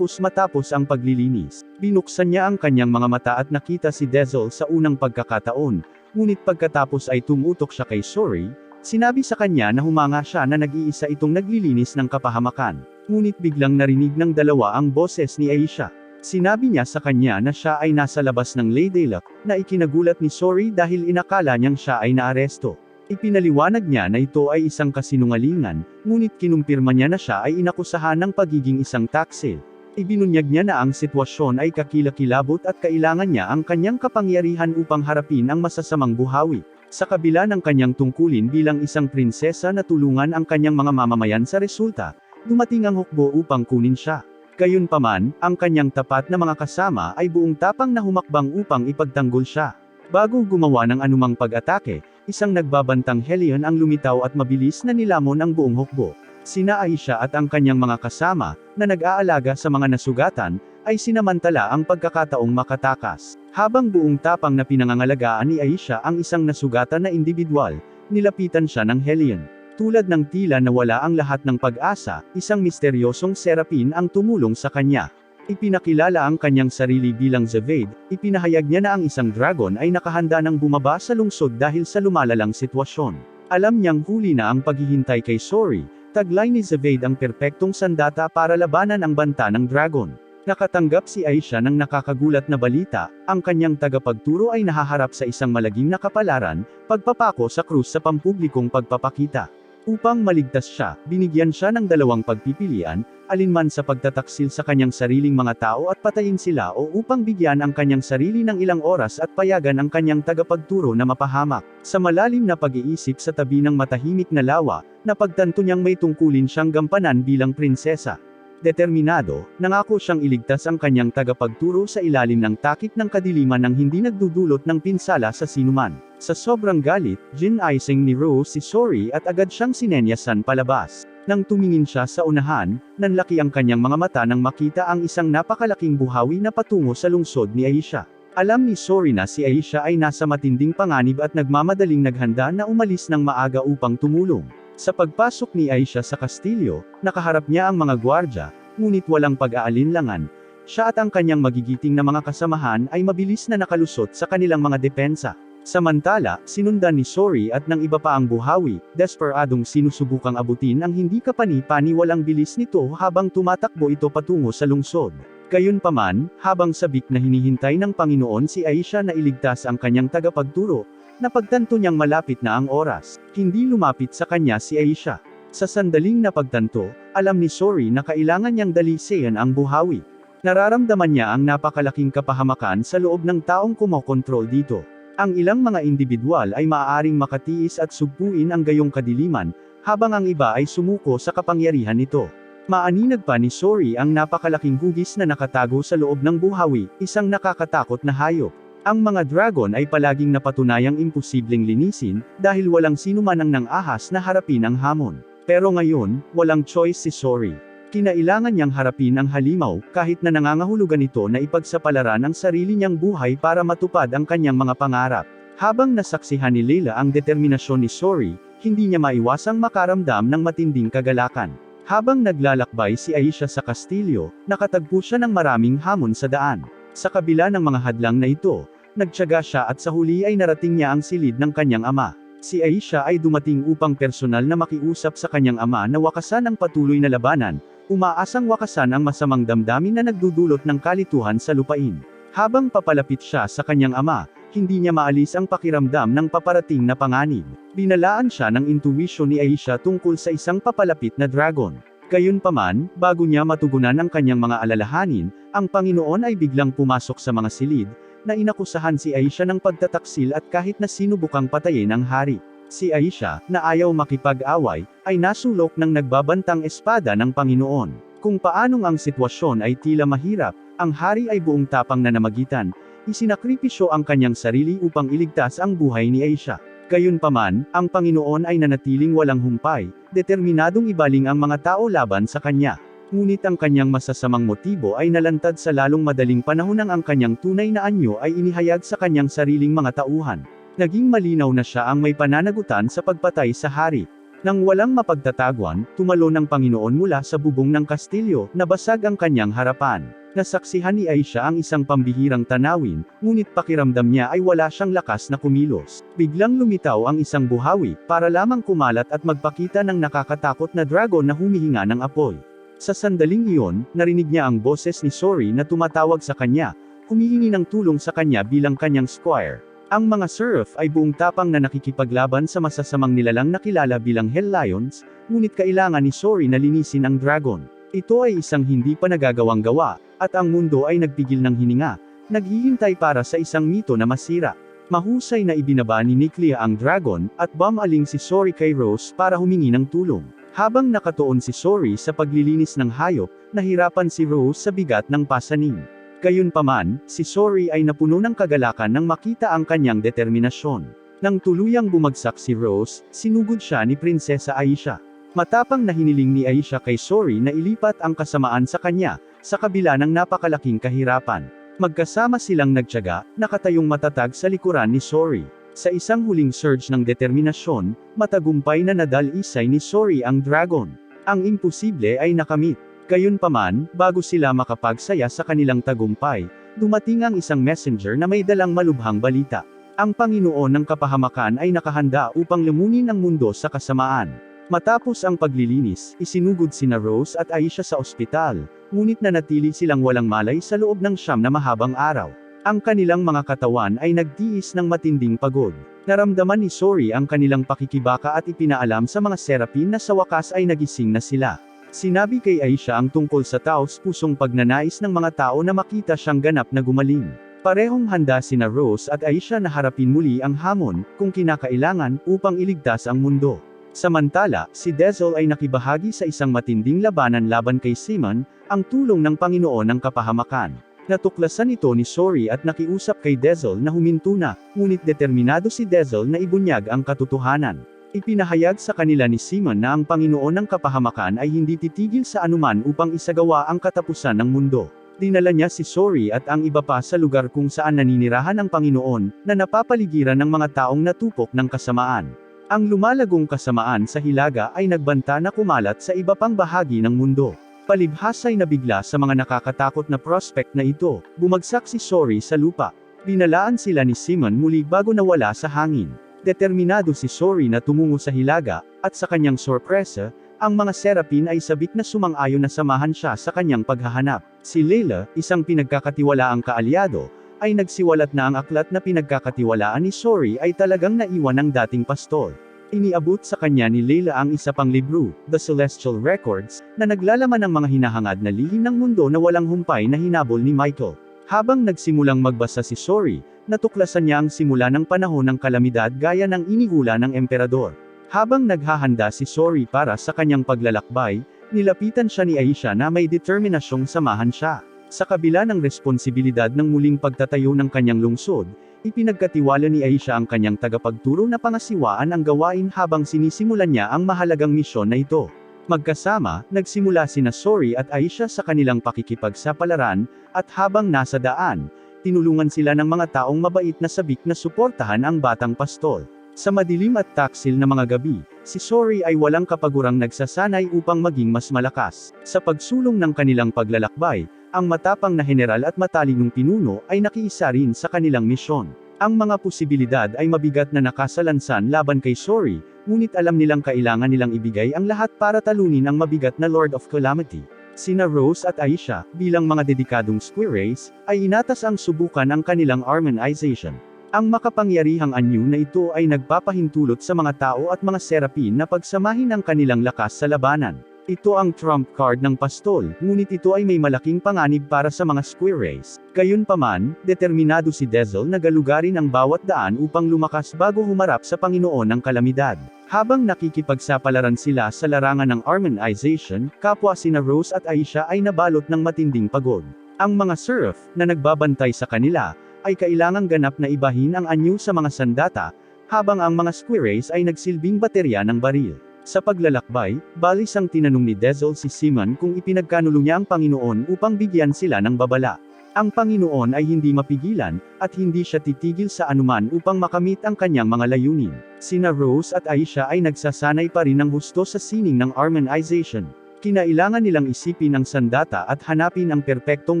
matapos ang paglilinis. Binuksan niya ang kanyang mga mata at nakita si Dezel sa unang pagkakataon, ngunit pagkatapos ay tumutok siya kay Sori, sinabi sa kanya na humanga siya na nag-iisa itong naglilinis ng kapahamakan. Ngunit biglang narinig ng dalawa ang boses ni Aisha. Sinabi niya sa kanya na siya ay nasa labas ng Lady Luck, na ikinagulat ni Sori dahil inakala niyang siya ay naaresto. Ipinaliwanag niya na ito ay isang kasinungalingan, ngunit kinumpirma niya na siya ay inakusahan ng pagiging isang taksil. Ibinunyag niya na ang sitwasyon ay kakilakilabot at kailangan niya ang kanyang kapangyarihan upang harapin ang masasamang buhawi. Sa kabila ng kanyang tungkulin bilang isang prinsesa na tulungan ang kanyang mga mamamayan sa resulta, dumating ang hukbo upang kunin siya. Gayunpaman, ang kanyang tapat na mga kasama ay buong tapang na humakbang upang ipagtanggol siya. Bago gumawa ng anumang pag-atake, isang nagbabantang Hellion ang lumitaw at mabilis na nilamon ang buong hukbo. Sina Aisha at ang kanyang mga kasama, na nag-aalaga sa mga nasugatan, ay sinamantala ang pagkakataong makatakas. Habang buong tapang na pinangangalagaan ni Aisha ang isang nasugatan na individual, nilapitan siya ng Hellion. Tulad ng tila na wala ang lahat ng pag-asa, isang misteryosong serapin ang tumulong sa kanya. Ipinakilala ang kanyang sarili bilang Zavade, ipinahayag niya na ang isang dragon ay nakahanda ng bumaba sa lungsod dahil sa lumalalang sitwasyon. Alam niyang huli na ang paghihintay kay Sori, taglay ni Zavade ang perpektong sandata para labanan ang banta ng dragon. Nakatanggap si Aisha ng nakakagulat na balita, ang kanyang tagapagturo ay nahaharap sa isang malagim na kapalaran, pagpapako sa krus sa pampublikong pagpapakita. Upang maligtas siya, binigyan siya ng dalawang pagpipilian, alinman sa pagtataksil sa kanyang sariling mga tao at patayin sila o upang bigyan ang kanyang sarili ng ilang oras at payagan ang kanyang tagapagturo na mapahamak. Sa malalim na pag-iisip sa tabi ng matahimik na lawa, napagtanto niyang may tungkulin siyang gampanan bilang prinsesa. Determinado, nangako siyang iligtas ang kanyang tagapagturo sa ilalim ng takip ng kadiliman nang hindi nagdudulot ng pinsala sa sinuman. Sa sobrang galit, ginaising ni Rose si Sori at agad siyang sinenyasan palabas. Nang tumingin siya sa unahan, nanlaki ang kanyang mga mata nang makita ang isang napakalaking buhawi na patungo sa lungsod ni Aisha. Alam ni Sori na si Aisha ay nasa matinding panganib at nagmamadaling naghanda na umalis ng maaga upang tumulong. Sa pagpasok ni Aisha sa kastilyo, nakaharap niya ang mga gwardya, ngunit walang pag-aalinlangan. Siya at ang kanyang magigiting na mga kasamahan ay mabilis na nakalusot sa kanilang mga depensa. Samantala, sinundan ni Sori at ng iba pa ang buhawi, desperadong sinusubukang abutin ang hindi kapani-paniwalang bilis nito habang tumatakbo ito patungo sa lungsod. Gayunpaman, habang sabik na hinihintay ng Panginoon si Aisha na iligtas ang kanyang tagapagturo, napagtanto niyang malapit na ang oras. Hindi lumapit sa kanya si Aisha. Sa sandaling napagtanto, alam ni Sori na kailangan niyang dalisayan ang buhawi. Nararamdaman niya ang napakalaking kapahamakan sa loob ng taong kumokontrol dito. Ang ilang mga individual ay maaaring makatiis at sugpuin ang gayong kadiliman, habang ang iba ay sumuko sa kapangyarihan nito. Maaninag pa ni Sori ang napakalaking hugis na nakatago sa loob ng buhawi, isang nakakatakot na hayop. Ang mga dragon ay palaging napatunayang imposibleng linisin, dahil walang sinuman ang nang-ahas na harapin ang hamon. Pero ngayon, walang choice si Sori. Kinailangan niyang harapin ang halimaw, kahit na nangangahulugan ito na ipagsapalaran ang sarili niyang buhay para matupad ang kanyang mga pangarap. Habang nasaksihan ni Layla ang determinasyon ni Sori, hindi niya maiwasang makaramdam ng matinding kagalakan. Habang naglalakbay si Aisha sa kastilyo, nakatagpo siya ng maraming hamon sa daan. Sa kabila ng mga hadlang na ito, nagtiyaga siya at sa huli ay narating niya ang silid ng kanyang ama. Si Aisha ay dumating upang personal na makiusap sa kanyang ama na wakasan ang patuloy na labanan, umaasang wakasan ang masamang damdamin na nagdudulot ng kalituhan sa lupain. Habang papalapit siya sa kanyang ama, hindi niya maalis ang pakiramdam ng paparating na panganib. Binalaan siya ng intuition ni Aisha tungkol sa isang papalapit na dragon. Gayunpaman, bago niya matugunan ang kanyang mga alalahanin, ang Panginoon ay biglang pumasok sa mga silid, na inakusahan si Aisha ng pagtataksil at kahit na sinubukang patayin ang hari. Si Aisha, na ayaw makipag-away, ay nasulok ng nagbabantang espada ng Panginoon. Kung paanong ang sitwasyon ay tila mahirap, ang hari ay buong tapang na namagitan, isinakripisyo ang kanyang sarili upang iligtas ang buhay ni Aisha. Gayunpaman, ang Panginoon ay nanatiling walang humpay, determinadong ibaling ang mga tao laban sa kanya. Ngunit ang kanyang masasamang motibo ay nalantad sa lalong madaling panahon nang ang kanyang tunay na anyo ay inihayag sa kanyang sariling mga tauhan. Naging malinaw na siya ang may pananagutan sa pagpatay sa hari. Nang walang mapagtataguan, tumalon ang Panginoon mula sa bubong ng kastilyo, nabasag ang kanyang harapan. Nasaksihan ni Aisha ang isang pambihirang tanawin, ngunit pakiramdam niya ay wala siyang lakas na kumilos. Biglang lumitaw ang isang buhawi, para lamang kumalat at magpakita ng nakakatakot na dragon na humihinga ng apoy. Sa sandaling iyon, narinig niya ang boses ni Sori na tumatawag sa kanya, humihingi ng tulong sa kanya bilang kanyang squire. Ang mga serf ay buong tapang na nakikipaglaban sa masasamang nilalang na kilala bilang Hell Lions, ngunit kailangan ni Sori na linisin ang dragon. Ito ay isang hindi pa nagagawang gawa, at ang mundo ay nagpigil ng hininga, naghihintay para sa isang mito na masira. Mahusay na ibinaba ni Niklia ang dragon, at bumaling si Sori kay Rose para humingi ng tulong. Habang nakatuon si Sori sa paglilinis ng hayop, nahirapan si Rose sa bigat ng pasaning. Gayunpaman, si Sori ay napuno ng kagalakan nang makita ang kanyang determinasyon. Nang tuluyang bumagsak si Rose, sinugod siya ni Prinsesa Aisha. Matapang na hiniling ni Aisha kay Sori na ilipat ang kasamaan sa kanya, sa kabila ng napakalaking kahirapan. Magkasama silang nagtiyaga, nakatayong matatag sa likuran ni Sori. Sa isang huling surge ng determinasyon, matagumpay na nadalisay ni Sori ang dragon. Ang imposible ay nakamit. Gayunpaman, bago sila makapagsaya sa kanilang tagumpay, dumating ang isang messenger na may dalang malubhang balita. Ang Panginoon ng Kapahamakan ay nakahanda upang lumunin ang mundo sa kasamaan. Matapos ang paglilinis, isinugod sina Rose at Aisha sa ospital, ngunit nanatili silang walang malay sa loob ng 9 na mahabang araw. Ang kanilang mga katawan ay nagtiis ng matinding pagod. Naramdaman ni Sori ang kanilang pakikibaka at ipinaalam sa mga serapin na sa wakas ay nagising na sila. Sinabi kay Aisha ang tungkol sa taos-pusong pagnanais ng mga tao na makita siyang ganap na gumaling. Parehong handa sina Rose at Aisha na harapin muli ang hamon, kung kinakailangan, upang iligtas ang mundo. Samantala, si Dezel ay nakibahagi sa isang matinding labanan laban kay Simon, ang tulong ng Panginoon ng Kapahamakan. Natuklasan ito ni Sori at nakiusap kay Dezel na huminto na, ngunit determinado si Dezel na ibunyag ang katotohanan. Ipinahayag sa kanila ni Simon na ang Panginoon ng Kapahamakan ay hindi titigil sa anuman upang isagawa ang katapusan ng mundo. Dinala niya si Sori at ang iba pa sa lugar kung saan naninirahan ang Panginoon, na napapaligiran ng mga taong natupok ng kasamaan. Ang lumalagong kasamaan sa Hilaga ay nagbanta na kumalat sa iba pang bahagi ng mundo. Palibhas ay nabigla sa mga nakakatakot na prospect na ito, bumagsak si Sori sa lupa. Binalaan sila ni Simon muli bago nawala sa hangin. Determinado si Sori na tumungo sa Hilaga, at sa kanyang sorpresa, ang mga Serapin ay sabik na sumang-ayon na samahan siya sa kanyang paghahanap. Si Layla, isang pinagkakatiwalaang kaalyado, ay nagsiwalat na ang aklat na pinagkakatiwalaan ni Sori ay talagang naiwan ng dating pastol. Iniabot sa kanya ni Layla ang isa pang libro, The Celestial Records, na naglalaman ng mga hinahangad na lihim ng mundo na walang humpay na hinabol ni Michael. Habang nagsimulang magbasa si Sori, natuklasan niya ang simula ng panahon ng kalamidad gaya ng inihula ng emperador. Habang naghahanda si Sori para sa kanyang paglalakbay, nilapitan siya ni Aisha na may determinasyong samahan siya. Sa kabila ng responsibilidad ng muling pagtatayo ng kanyang lungsod, ipinagkatiwala ni Aisha ang kanyang tagapagturo na pangasiwaan ang gawain habang sinisimulan niya ang mahalagang misyon na ito. Magkasama, nagsimula sina Sori at Aisha sa kanilang pakikipagsapalaran, at habang nasa daan, tinulungan sila ng mga taong mabait na sabik na suportahan ang batang pastol. Sa madilim at taksil na mga gabi, si Sori ay walang kapagurang nagsasanay upang maging mas malakas. Sa pagsulong ng kanilang paglalakbay, ang matapang na general at matalinong pinuno ay nakiisa rin sa kanilang misyon. Ang mga posibilidad ay mabigat na nakasalansan laban kay Sori, ngunit alam nilang kailangan nilang ibigay ang lahat para talunin ang mabigat na Lord of Calamity. Sina Rose at Aisha, bilang mga dedikadong Square Race, ay inatas ang subukan ang kanilang Armanization. Ang makapangyarihang anyo na ito ay nagpapahintulot sa mga tao at mga Serapin na pagsamahin ang kanilang lakas sa labanan. Ito ang trump card ng pastol, ngunit ito ay may malaking panganib para sa mga Square Race. Gayunpaman, determinado si Dezel na galugarin ang bawat daan upang lumakas bago humarap sa Panginoon ng Kalamidad. Habang nakikipagsapalaran sila sa larangan ng Armanization, kapwa sina Rose at Aisha ay nabalot ng matinding pagod. Ang mga serf, na nagbabantay sa kanila, ay kailangang ganap na ibahin ang anyo sa mga sandata, habang ang mga Square Race ay nagsilbing baterya ng baril. Sa paglalakbay, balis ang tinanong ni Dezel si Simon kung ipinagkanulo niya ang Panginoon upang bigyan sila ng babala. Ang Panginoon ay hindi mapigilan, at hindi siya titigil sa anuman upang makamit ang kanyang mga layunin. Sina Rose at Aisha ay nagsasanay pa rin ng husto sa sining ng Armanization. Kinailangan nilang isipin ang sandata at hanapin ang perpektong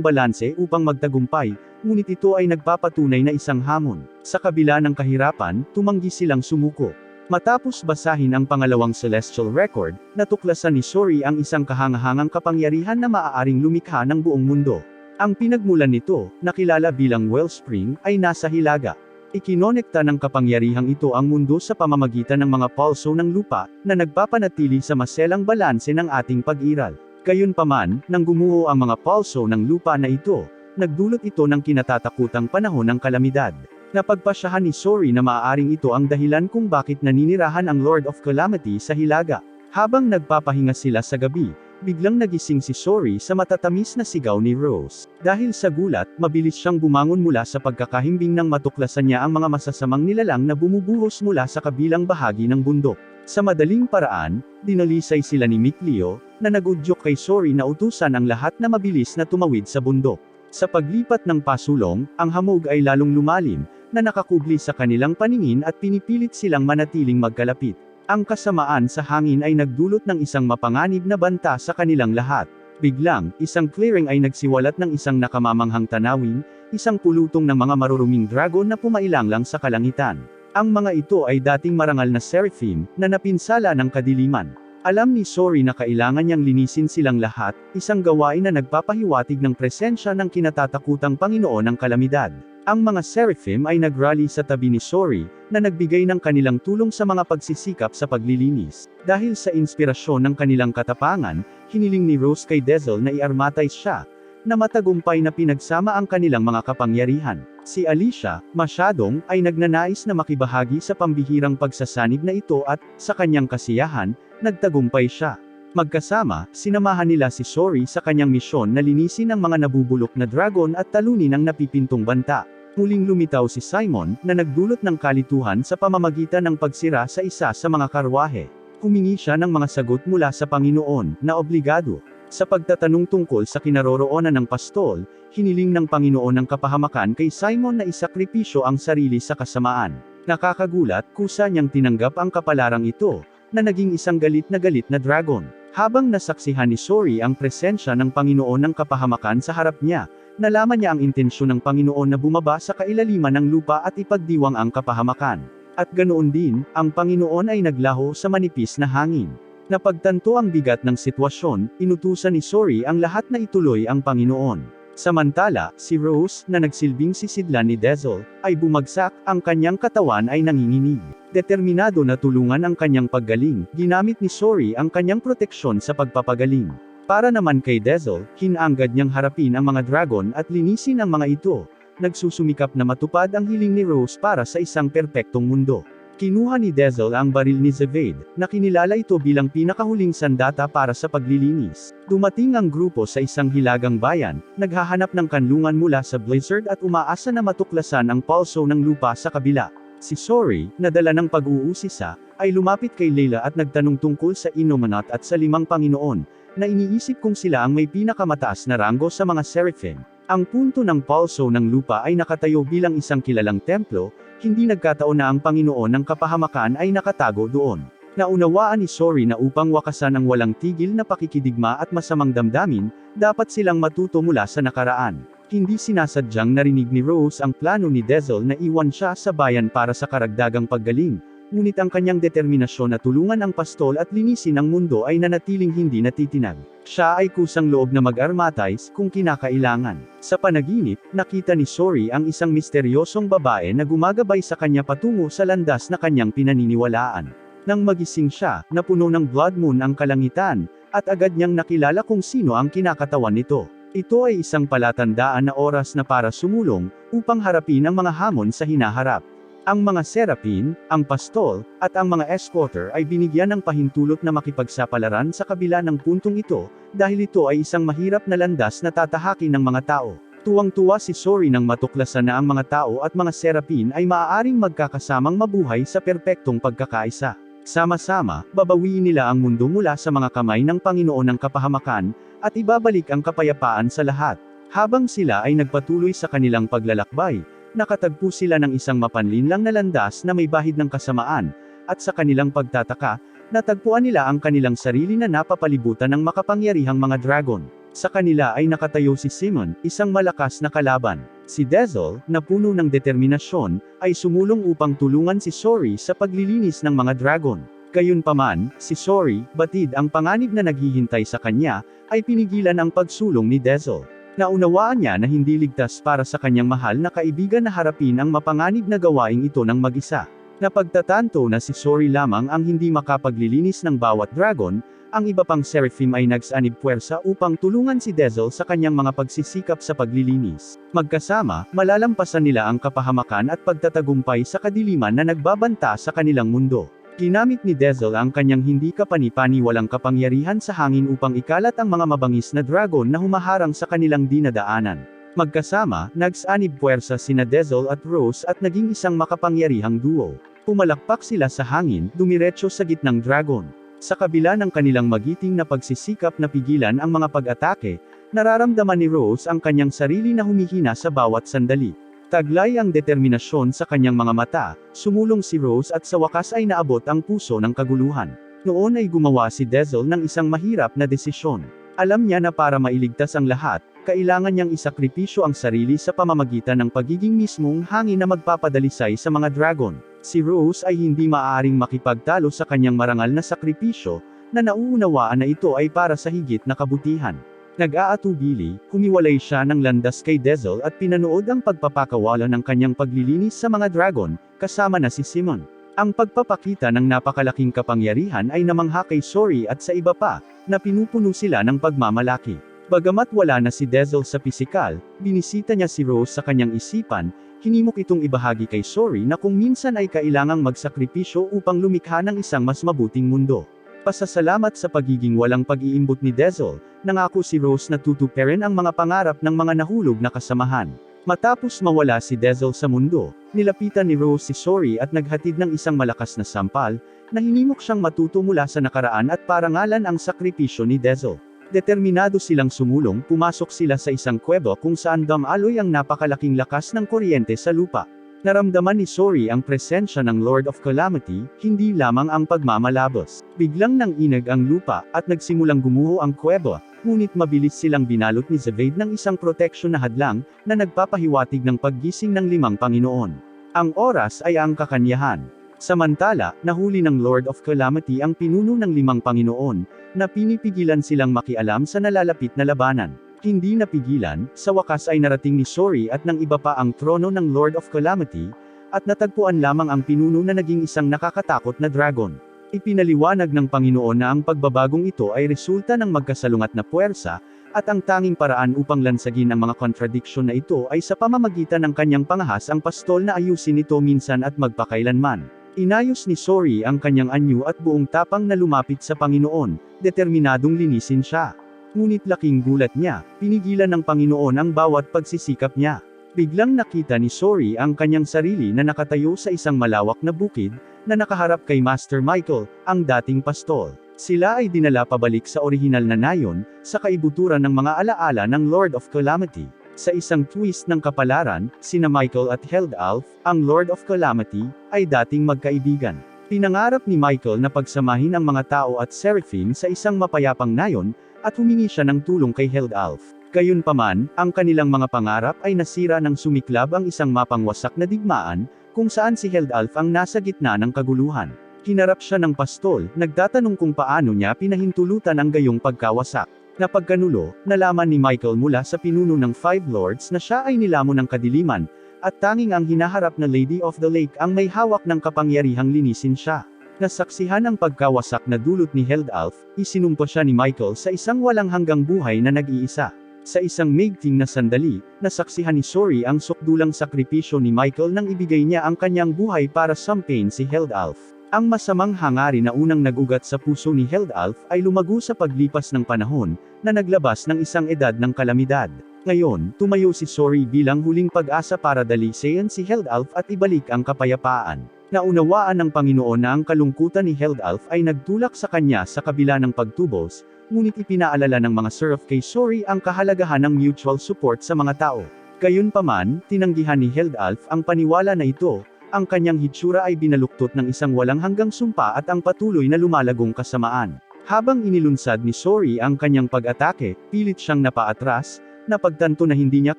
balanse upang magtagumpay, ngunit ito ay nagpapatunay na isang hamon. Sa kabila ng kahirapan, tumanggi silang sumuko. Matapos basahin ang pangalawang Celestial Record, natuklasan ni Sori ang isang kahangahangang kapangyarihan na maaaring lumikha ng buong mundo. Ang pinagmulan nito, nakilala bilang Wellspring, ay nasa Hilaga. Ikinonekta ng kapangyarihang ito ang mundo sa pamamagitan ng mga pulso ng lupa, na nagpapanatili sa maselang balanse ng ating pag-iral. Gayunpaman, nang gumuho ang mga pulso ng lupa na ito, nagdulot ito ng kinatatakutang panahon ng kalamidad. Napagpasyahan ni Sori na maaaring ito ang dahilan kung bakit naninirahan ang Lord of Calamity sa Hilaga. Habang nagpapahinga sila sa gabi, biglang nagising si Sori sa matatamis na sigaw ni Rose. Dahil sa gulat, mabilis siyang bumangon mula sa pagkakahimbing nang matuklasan niya ang mga masasamang nilalang na bumubuhos mula sa kabilang bahagi ng bundok. Sa madaling paraan, dinalisay sila ni Mikleo, na nagudyok kay Sori na utusan ang lahat na mabilis na tumawid sa bundok. Sa paglipat ng pasulong, ang hamog ay lalong lumalim, na nakakubli sa kanilang paningin at pinipilit silang manatiling magkalapit. Ang kasamaan sa hangin ay nagdulot ng isang mapanganib na banta sa kanilang lahat. Biglang, isang clearing ay nagsiwalat ng isang nakamamanghang tanawin, isang pulutong ng mga maruruming dragon na pumailanglang sa kalangitan. Ang mga ito ay dating marangal na seraphim, na napinsala ng kadiliman. Alam ni Sori na kailangan niyang linisin silang lahat, isang gawain na nagpapahiwatig ng presensya ng kinatatakutang Panginoon ng Kalamidad. Ang mga seraphim ay nagrally sa tabi ni Sori, na nagbigay ng kanilang tulong sa mga pagsisikap sa paglilinis. Dahil sa inspirasyon ng kanilang katapangan, hiniling ni Rose kay Dezel na i-armatize siya, na matagumpay na pinagsama ang kanilang mga kapangyarihan. Si Alicia, masyadong, ay nagnanais na makibahagi sa pambihirang pagsasanib na ito at, sa kanyang kasiyahan, nagtagumpay siya. Magkasama, sinamahan nila si Sori sa kanyang misyon na linisin ang mga nabubulok na dragon at talunin ang napipintong banta. Muling lumitaw si Simon, na nagdulot ng kalituhan sa pamamagitan ng pagsira sa isa sa mga karwahe. Humingi siya ng mga sagot mula sa Panginoon, na obligado. Sa pagtatanong tungkol sa kinaroroonan ng pastol, hiniling ng Panginoon ang kapahamakan kay Simon na isakripisyo ang sarili sa kasamaan. Nakakagulat, kusa niyang tinanggap ang kapalarang ito, na naging isang galit na dragon. Habang nasaksihan ni Sori ang presensya ng Panginoon ng kapahamakan sa harap niya, nalaman niya ang intensyon ng Panginoon na bumaba sa kailaliman ng lupa at ipagdiwang ang kapahamakan. At ganoon din, ang Panginoon ay naglaho sa manipis na hangin. Napagtanto ang bigat ng sitwasyon, inutusan ni Sori ang lahat na ituloy ang Panginoon. Samantala, si Rose, na nagsilbing sisidlan ni Dazzle, ay bumagsak, ang kanyang katawan ay nanginginig. Determinado na tulungan ang kanyang paggaling, ginamit ni Sori ang kanyang proteksyon sa pagpapagaling. Para naman kay Dazzle, hinanggad niyang harapin ang mga dragon at linisin ang mga ito. Nagsusumikap na matupad ang hiling ni Rose para sa isang perpektong mundo. Kinuha ni Dazzle ang baril ni Zavade, na kinilala ito bilang pinakahuling sandata para sa paglilinis. Dumating ang grupo sa isang hilagang bayan, naghahanap ng kanlungan mula sa blizzard at umaasa na matuklasan ang pulso ng lupa sa kabila. Si Sori, na dala ng pag-uusisa, ay lumapit kay Layla at nagtanong tungkol sa Innominat at sa 5 Panginoon, na iniisip kung sila ang may pinakamataas na ranggo sa mga Seraphim. Ang punto ng pulso ng lupa ay nakatayo bilang isang kilalang templo, hindi nagkataon na ang Panginoon ng kapahamakan ay nakatago doon. Naunawaan ni Sori na upang wakasan ang walang tigil na pakikidigma at masamang damdamin, dapat silang matuto mula sa nakaraan. Hindi sinasadyang narinig ni Rose ang plano ni Dazzle na iwan siya sa bayan para sa karagdagang paggaling. Ngunit ang kanyang determinasyon na tulungan ang pastol at linisin ang mundo ay nanatiling hindi natitinag. Siya ay kusang loob na mag-armatize kung kinakailangan. Sa panaginip, nakita ni Sori ang isang misteryosong babae na gumagabay sa kanya patungo sa landas na kanyang pinaniniwalaan. Nang magising siya, napuno ng blood moon ang kalangitan, at agad niyang nakilala kung sino ang kinakatawan nito. Ito ay isang palatandaan na oras na para sumulong, upang harapin ang mga hamon sa hinaharap. Ang mga Seraphim, ang pastol, at ang mga escorter ay binigyan ng pahintulot na makipagsapalaran sa kabila ng puntong ito, dahil ito ay isang mahirap na landas na tatahakin ng mga tao. Tuwang-tuwa si Sori nang matuklasan na ang mga tao at mga Seraphim ay maaaring magkakasamang mabuhay sa perpektong pagkakaisa. Sama-sama, babawiin nila ang mundo mula sa mga kamay ng Panginoon ng kapahamakan, at ibabalik ang kapayapaan sa lahat. Habang sila ay nagpatuloy sa kanilang paglalakbay, nakatagpo sila ng isang mapanlinlang na landas na may bahid ng kasamaan, at sa kanilang pagtataka, natagpuan nila ang kanilang sarili na napapalibutan ng makapangyarihang mga dragon. Sa kanila ay nakatayo si Simon, isang malakas na kalaban. Si Dazzle, na puno ng determinasyon, ay sumulong upang tulungan si Sori sa paglilinis ng mga dragon. Gayunpaman, si Sori, batid ang panganib na naghihintay sa kanya, ay pinigilan ang pagsulong ni Dazzle. Naunawaan niya na hindi ligtas para sa kanyang mahal na kaibigan na harapin ang mapanganib na gawaing ito ng mag-isa. Napagtatanto na si Sori lamang ang hindi makapaglilinis ng bawat dragon, ang iba pang Seraphim ay nagsanib puwersa upang tulungan si Dazzle sa kanyang mga pagsisikap sa paglilinis. Magkasama, malalampasan nila ang kapahamakan at pagtatagumpay sa kadiliman na nagbabanta sa kanilang mundo. Ginamit ni Dazzle ang kanyang hindi kapani-paniwalang kapangyarihan sa hangin upang ikalat ang mga mabangis na dragon na humaharang sa kanilang dinadaanan. Magkasama, nagsanib puwersa sina Dazzle at Rose at naging isang makapangyarihang duo. Pumalakpak sila sa hangin, dumiretso sa gitnang dragon. Sa kabila ng kanilang magiting na pagsisikap na pigilan ang mga pag-atake, nararamdaman ni Rose ang kanyang sarili na humihina sa bawat sandali. Taglay ang determinasyon sa kanyang mga mata, sumulong si Rose at sa wakas ay naabot ang puso ng kaguluhan. Noon ay gumawa si Dazzle ng isang mahirap na desisyon. Alam niya na para mailigtas ang lahat, kailangan niyang isakripisyo ang sarili sa pamamagitan ng pagiging mismong hangin na magpapadalisay sa mga dragon. Si Rose ay hindi maaaring makipagtalo sa kanyang marangal na sakripisyo, na nauunawaan na ito ay para sa higit na kabutihan. Nag-aatubili, humiwalay siya ng landas kay Dazzle at pinanood ang pagpapakawala ng kanyang paglilinis sa mga dragon, kasama na si Simon. Ang pagpapakita ng napakalaking kapangyarihan ay namangha kay Sori at sa iba pa, na pinupuno sila ng pagmamalaki. Bagamat wala na si Dazzle sa pisikal, binisita niya si Rose sa kanyang isipan, hinimok itong ibahagi kay Sori na kung minsan ay kailangang magsakripisyo upang lumikha ng isang mas mabuting mundo. Pasasalamat sa pagiging walang pag-iimbot ni Dezel, nangako si Rose na tutuparin ang mga pangarap ng mga nahulog na kasamahan. Matapos mawala si Dezel sa mundo, nilapitan ni Rose si Sori at naghatid ng isang malakas na sampal, na hinimok siyang matuto mula sa nakaraan at parangalan ang sakripisyo ni Dezel. Determinado silang sumulong, pumasok sila sa isang kuweba kung saan dumaloy ang napakalaking lakas ng kuryente sa lupa. Naramdaman ni Sori ang presensya ng Lord of Calamity, hindi lamang ang pagmamalabos. Biglang nanginag ang lupa, at nagsimulang gumuho ang kuweba, ngunit mabilis silang binalot ni Zavade ng isang proteksyon na hadlang, na nagpapahiwatig ng paggising ng 5 Panginoon. Ang oras ay ang kakanyahan. Samantala, nahuli ng Lord of Calamity ang pinuno ng 5 Panginoon, na pinipigilan silang makialam sa nalalapit na labanan. Hindi napigilan, sa wakas ay narating ni Sori at ng iba pa ang trono ng Lord of Calamity, at natagpuan lamang ang pinuno na naging isang nakakatakot na dragon. Ipinaliwanag ng Panginoon na ang pagbabagong ito ay resulta ng magkasalungat na puwersa, at ang tanging paraan upang lansagin ang mga kontradiksyon na ito ay sa pamamagitan ng kanyang pangahas ang pastol na ayusin ito minsan at magpakailanman. Inayos ni Sori ang kanyang anyo at buong tapang na lumapit sa Panginoon, determinadong linisin siya. Ngunit laking gulat niya, pinigilan ng Panginoon ang bawat pagsisikap niya. Biglang nakita ni Sori ang kanyang sarili na nakatayo sa isang malawak na bukid, na nakaharap kay Master Michael, ang dating pastol. Sila ay dinala pabalik sa orihinal na nayon, sa kaibuturan ng mga alaala ng Lord of Calamity. Sa isang twist ng kapalaran, sina Michael at Heldalf, ang Lord of Calamity, ay dating magkaibigan. Pinangarap ni Michael na pagsamahin ang mga tao at Seraphim sa isang mapayapang nayon, at humingi siya ng tulong kay Heldalf. Gayunpaman, ang kanilang mga pangarap ay nasira nang sumiklab ang isang mapangwasak na digmaan, kung saan si Heldalf ang nasa gitna ng kaguluhan. Hinarap siya ng pastol, nagtatanong kung paano niya pinahintulutan ang gayong pagkawasak. Napagkanulo, nalaman ni Michael mula sa pinuno ng 5 Lords na siya ay nilamon ng kadiliman, at tanging ang hinaharap na Lady of the Lake ang may hawak ng kapangyarihang linisin siya. Nasaksihan ang pagkawasak na dulot ni Heldalf, isinumpa siya ni Michael sa isang walang hanggang buhay na nag-iisa. Sa isang maigting na sandali, nasaksihan ni Sori ang sukdulang sakripisyo ni Michael nang ibigay niya ang kanyang buhay para sampain si Heldalf. Ang masamang hangarin na unang nagugat sa puso ni Heldalf ay lumago sa paglipas ng panahon, na naglabas ng isang edad ng kalamidad. Ngayon, tumayo si Sori bilang huling pag-asa para dalisayan si Heldalf at ibalik ang kapayapaan. Naunawaan ng Panginoon na ang kalungkutan ni Heldalf ay nagtulak sa kanya sa kabila ng pagtubos, ngunit ipinaalala ng mga serf kay Sori ang kahalagahan ng mutual support sa mga tao. Gayunpaman, tinanggihan ni Heldalf ang paniwala na ito, ang kanyang hitsura ay binaluktot ng isang walang hanggang sumpa at ang patuloy na lumalagong kasamaan. Habang inilunsad ni Sori ang kanyang pag-atake, pilit siyang napaatras, napagtanto na hindi niya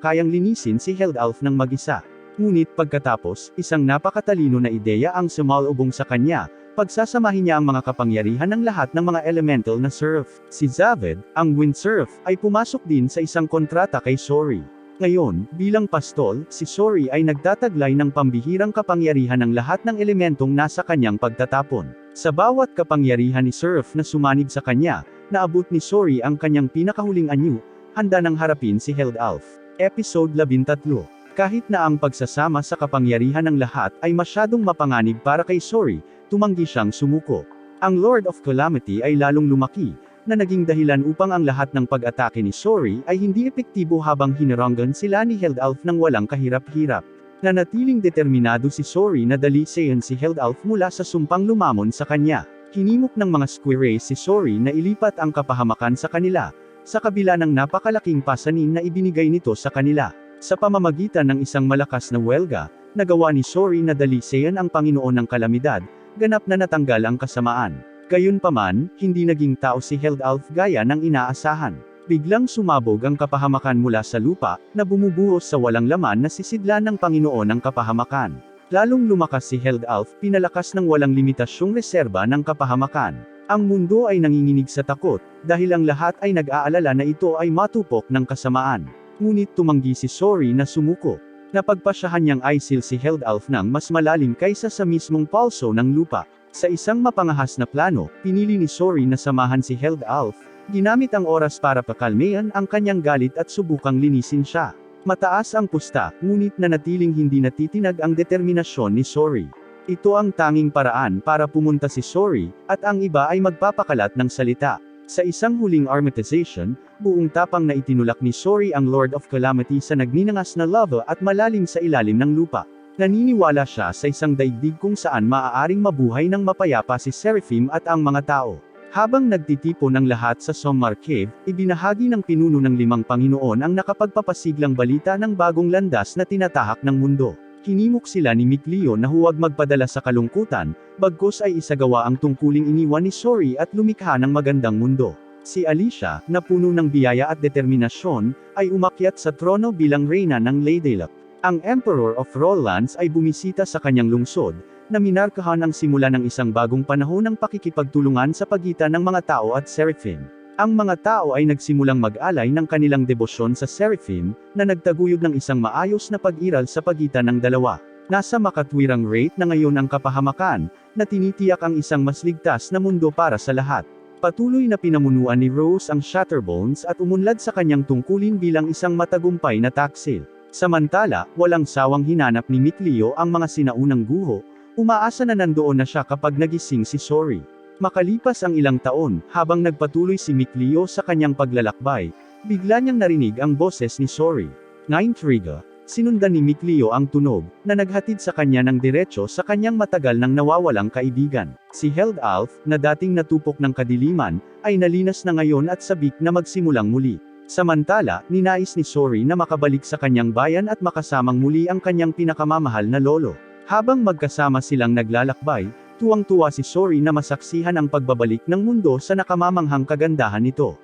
kayang linisin si Heldalf ng mag-isa. Ngunit pagkatapos, isang napakatalino na ideya ang sumalubong sa kanya, pagsasamahin niya ang mga kapangyarihan ng lahat ng mga elemental na serf. Si Zavade, ang Wind Serf, ay pumasok din sa isang kontrata kay Sori. Ngayon, bilang pastol, si Sori ay nagtataglay ng pambihirang kapangyarihan ng lahat ng elementong nasa kanyang pagtatapon. Sa bawat kapangyarihan ni Serf na sumanib sa kanya, naabot ni Sori ang kanyang pinakahuling anyo, handa nang harapin si Heldalf. Episode 13. Kahit na ang pagsasama sa kapangyarihan ng lahat ay masyadong mapanganib para kay Sori, tumanggi siyang sumuko. Ang Lord of Calamity ay lalong lumaki, na naging dahilan upang ang lahat ng pag-atake ni Sori ay hindi epektibo habang hiniranggan sila ni Heldalf ng walang kahirap-hirap. Nanatiling determinado si Sori na dalisayan si Heldalf mula sa sumpang lumamon sa kanya. Hinimok ng mga squirrel si Sori na ilipat ang kapahamakan sa kanila, sa kabila ng napakalaking pasanin na ibinigay nito sa kanila. Sa pamamagitan ng isang malakas na welga, nagawa ni Sori na dalisayan ang Panginoon ng Kalamidad, ganap na natanggal ang kasamaan. Gayunpaman, hindi naging tao si Heldalf gaya ng inaasahan. Biglang sumabog ang kapahamakan mula sa lupa, na bumubuhos sa walang laman na sisidlan ng Panginoon ng kapahamakan. Lalong lumakas si Heldalf, pinalakas ng walang limitasyong reserba ng kapahamakan. Ang mundo ay nanginginig sa takot, dahil ang lahat ay nag-aalala na ito ay matupok ng kasamaan. Ngunit tumanggi si Sori na sumuko. Napagpasyahan niyang aisil si Heldalf ng mas malalim kaysa sa mismong pulso ng lupa. Sa isang mapangahas na plano, pinili ni Sori na samahan si Heldalf, ginamit ang oras para pakalmayan ang kanyang galit at subukang linisin siya. Mataas ang pusta, ngunit nanatiling hindi natitinag ang determinasyon ni Sori. Ito ang tanging paraan para pumunta si Sori, at ang iba ay magpapakalat ng salita. Sa isang huling armatization, buong tapang na itinulak ni Sori ang Lord of Calamity sa nagninangas na lava at malalim sa ilalim ng lupa. Naniniwala siya sa isang daigdig kung saan maaaring mabuhay ng mapayapa si Seraphim at ang mga tao. Habang nagtitipon ang lahat sa Somar Cave, ibinahagi ng pinuno ng 5 Panginoon ang nakapagpapasiglang balita ng bagong landas na tinatahak ng mundo. Hinimok sila ni Mikleo na huwag magpadala sa kalungkutan, bagkus ay isagawa ang tungkuling iniwan ni Sori at lumikha ng magandang mundo. Si Alicia, na puno ng biyaya at determinasyon, ay umakyat sa trono bilang reyna ng Leydelap. Ang Emperor of Rolllands ay bumisita sa kanyang lungsod, na minarkahan ang simula ng isang bagong panahon ng pakikipagtulungan sa pagitan ng mga tao at Seraphim. Ang mga tao ay nagsimulang mag-alay ng kanilang debosyon sa Seraphim, na nagtaguyod ng isang maayos na pag-iral sa pagitan ng dalawa. Nasa makatwirang rate na ngayon ang kapahamakan, na tinitiyak ang isang mas ligtas na mundo para sa lahat. Patuloy na pinamunuan ni Rose ang Shatterbones at umunlad sa kanyang tungkulin bilang isang matagumpay na taksil. Samantala, walang sawang hinanap ni Mikleo ang mga sinaunang guho, umaasa na nandoon na siya kapag nagising si Sori. Makalipas ang ilang taon, habang nagpatuloy si Mikleo sa kanyang paglalakbay, bigla niyang narinig ang boses ni Sori. Naintriga, sinundan ni Mikleo ang tunog, na naghatid sa kanya ng diretso sa kanyang matagal nang nawawalang kaibigan. Si Heldalf, na dating natupok ng kadiliman, ay nalinas na ngayon at sabik na magsimulang muli. Samantala, ninais ni Sori na makabalik sa kanyang bayan at makasamang muli ang kanyang pinakamamahal na lolo. Habang magkasama silang naglalakbay, tuwang-tuwa si Sori na masaksihan ang pagbabalik ng mundo sa nakamamanghang kagandahan nito.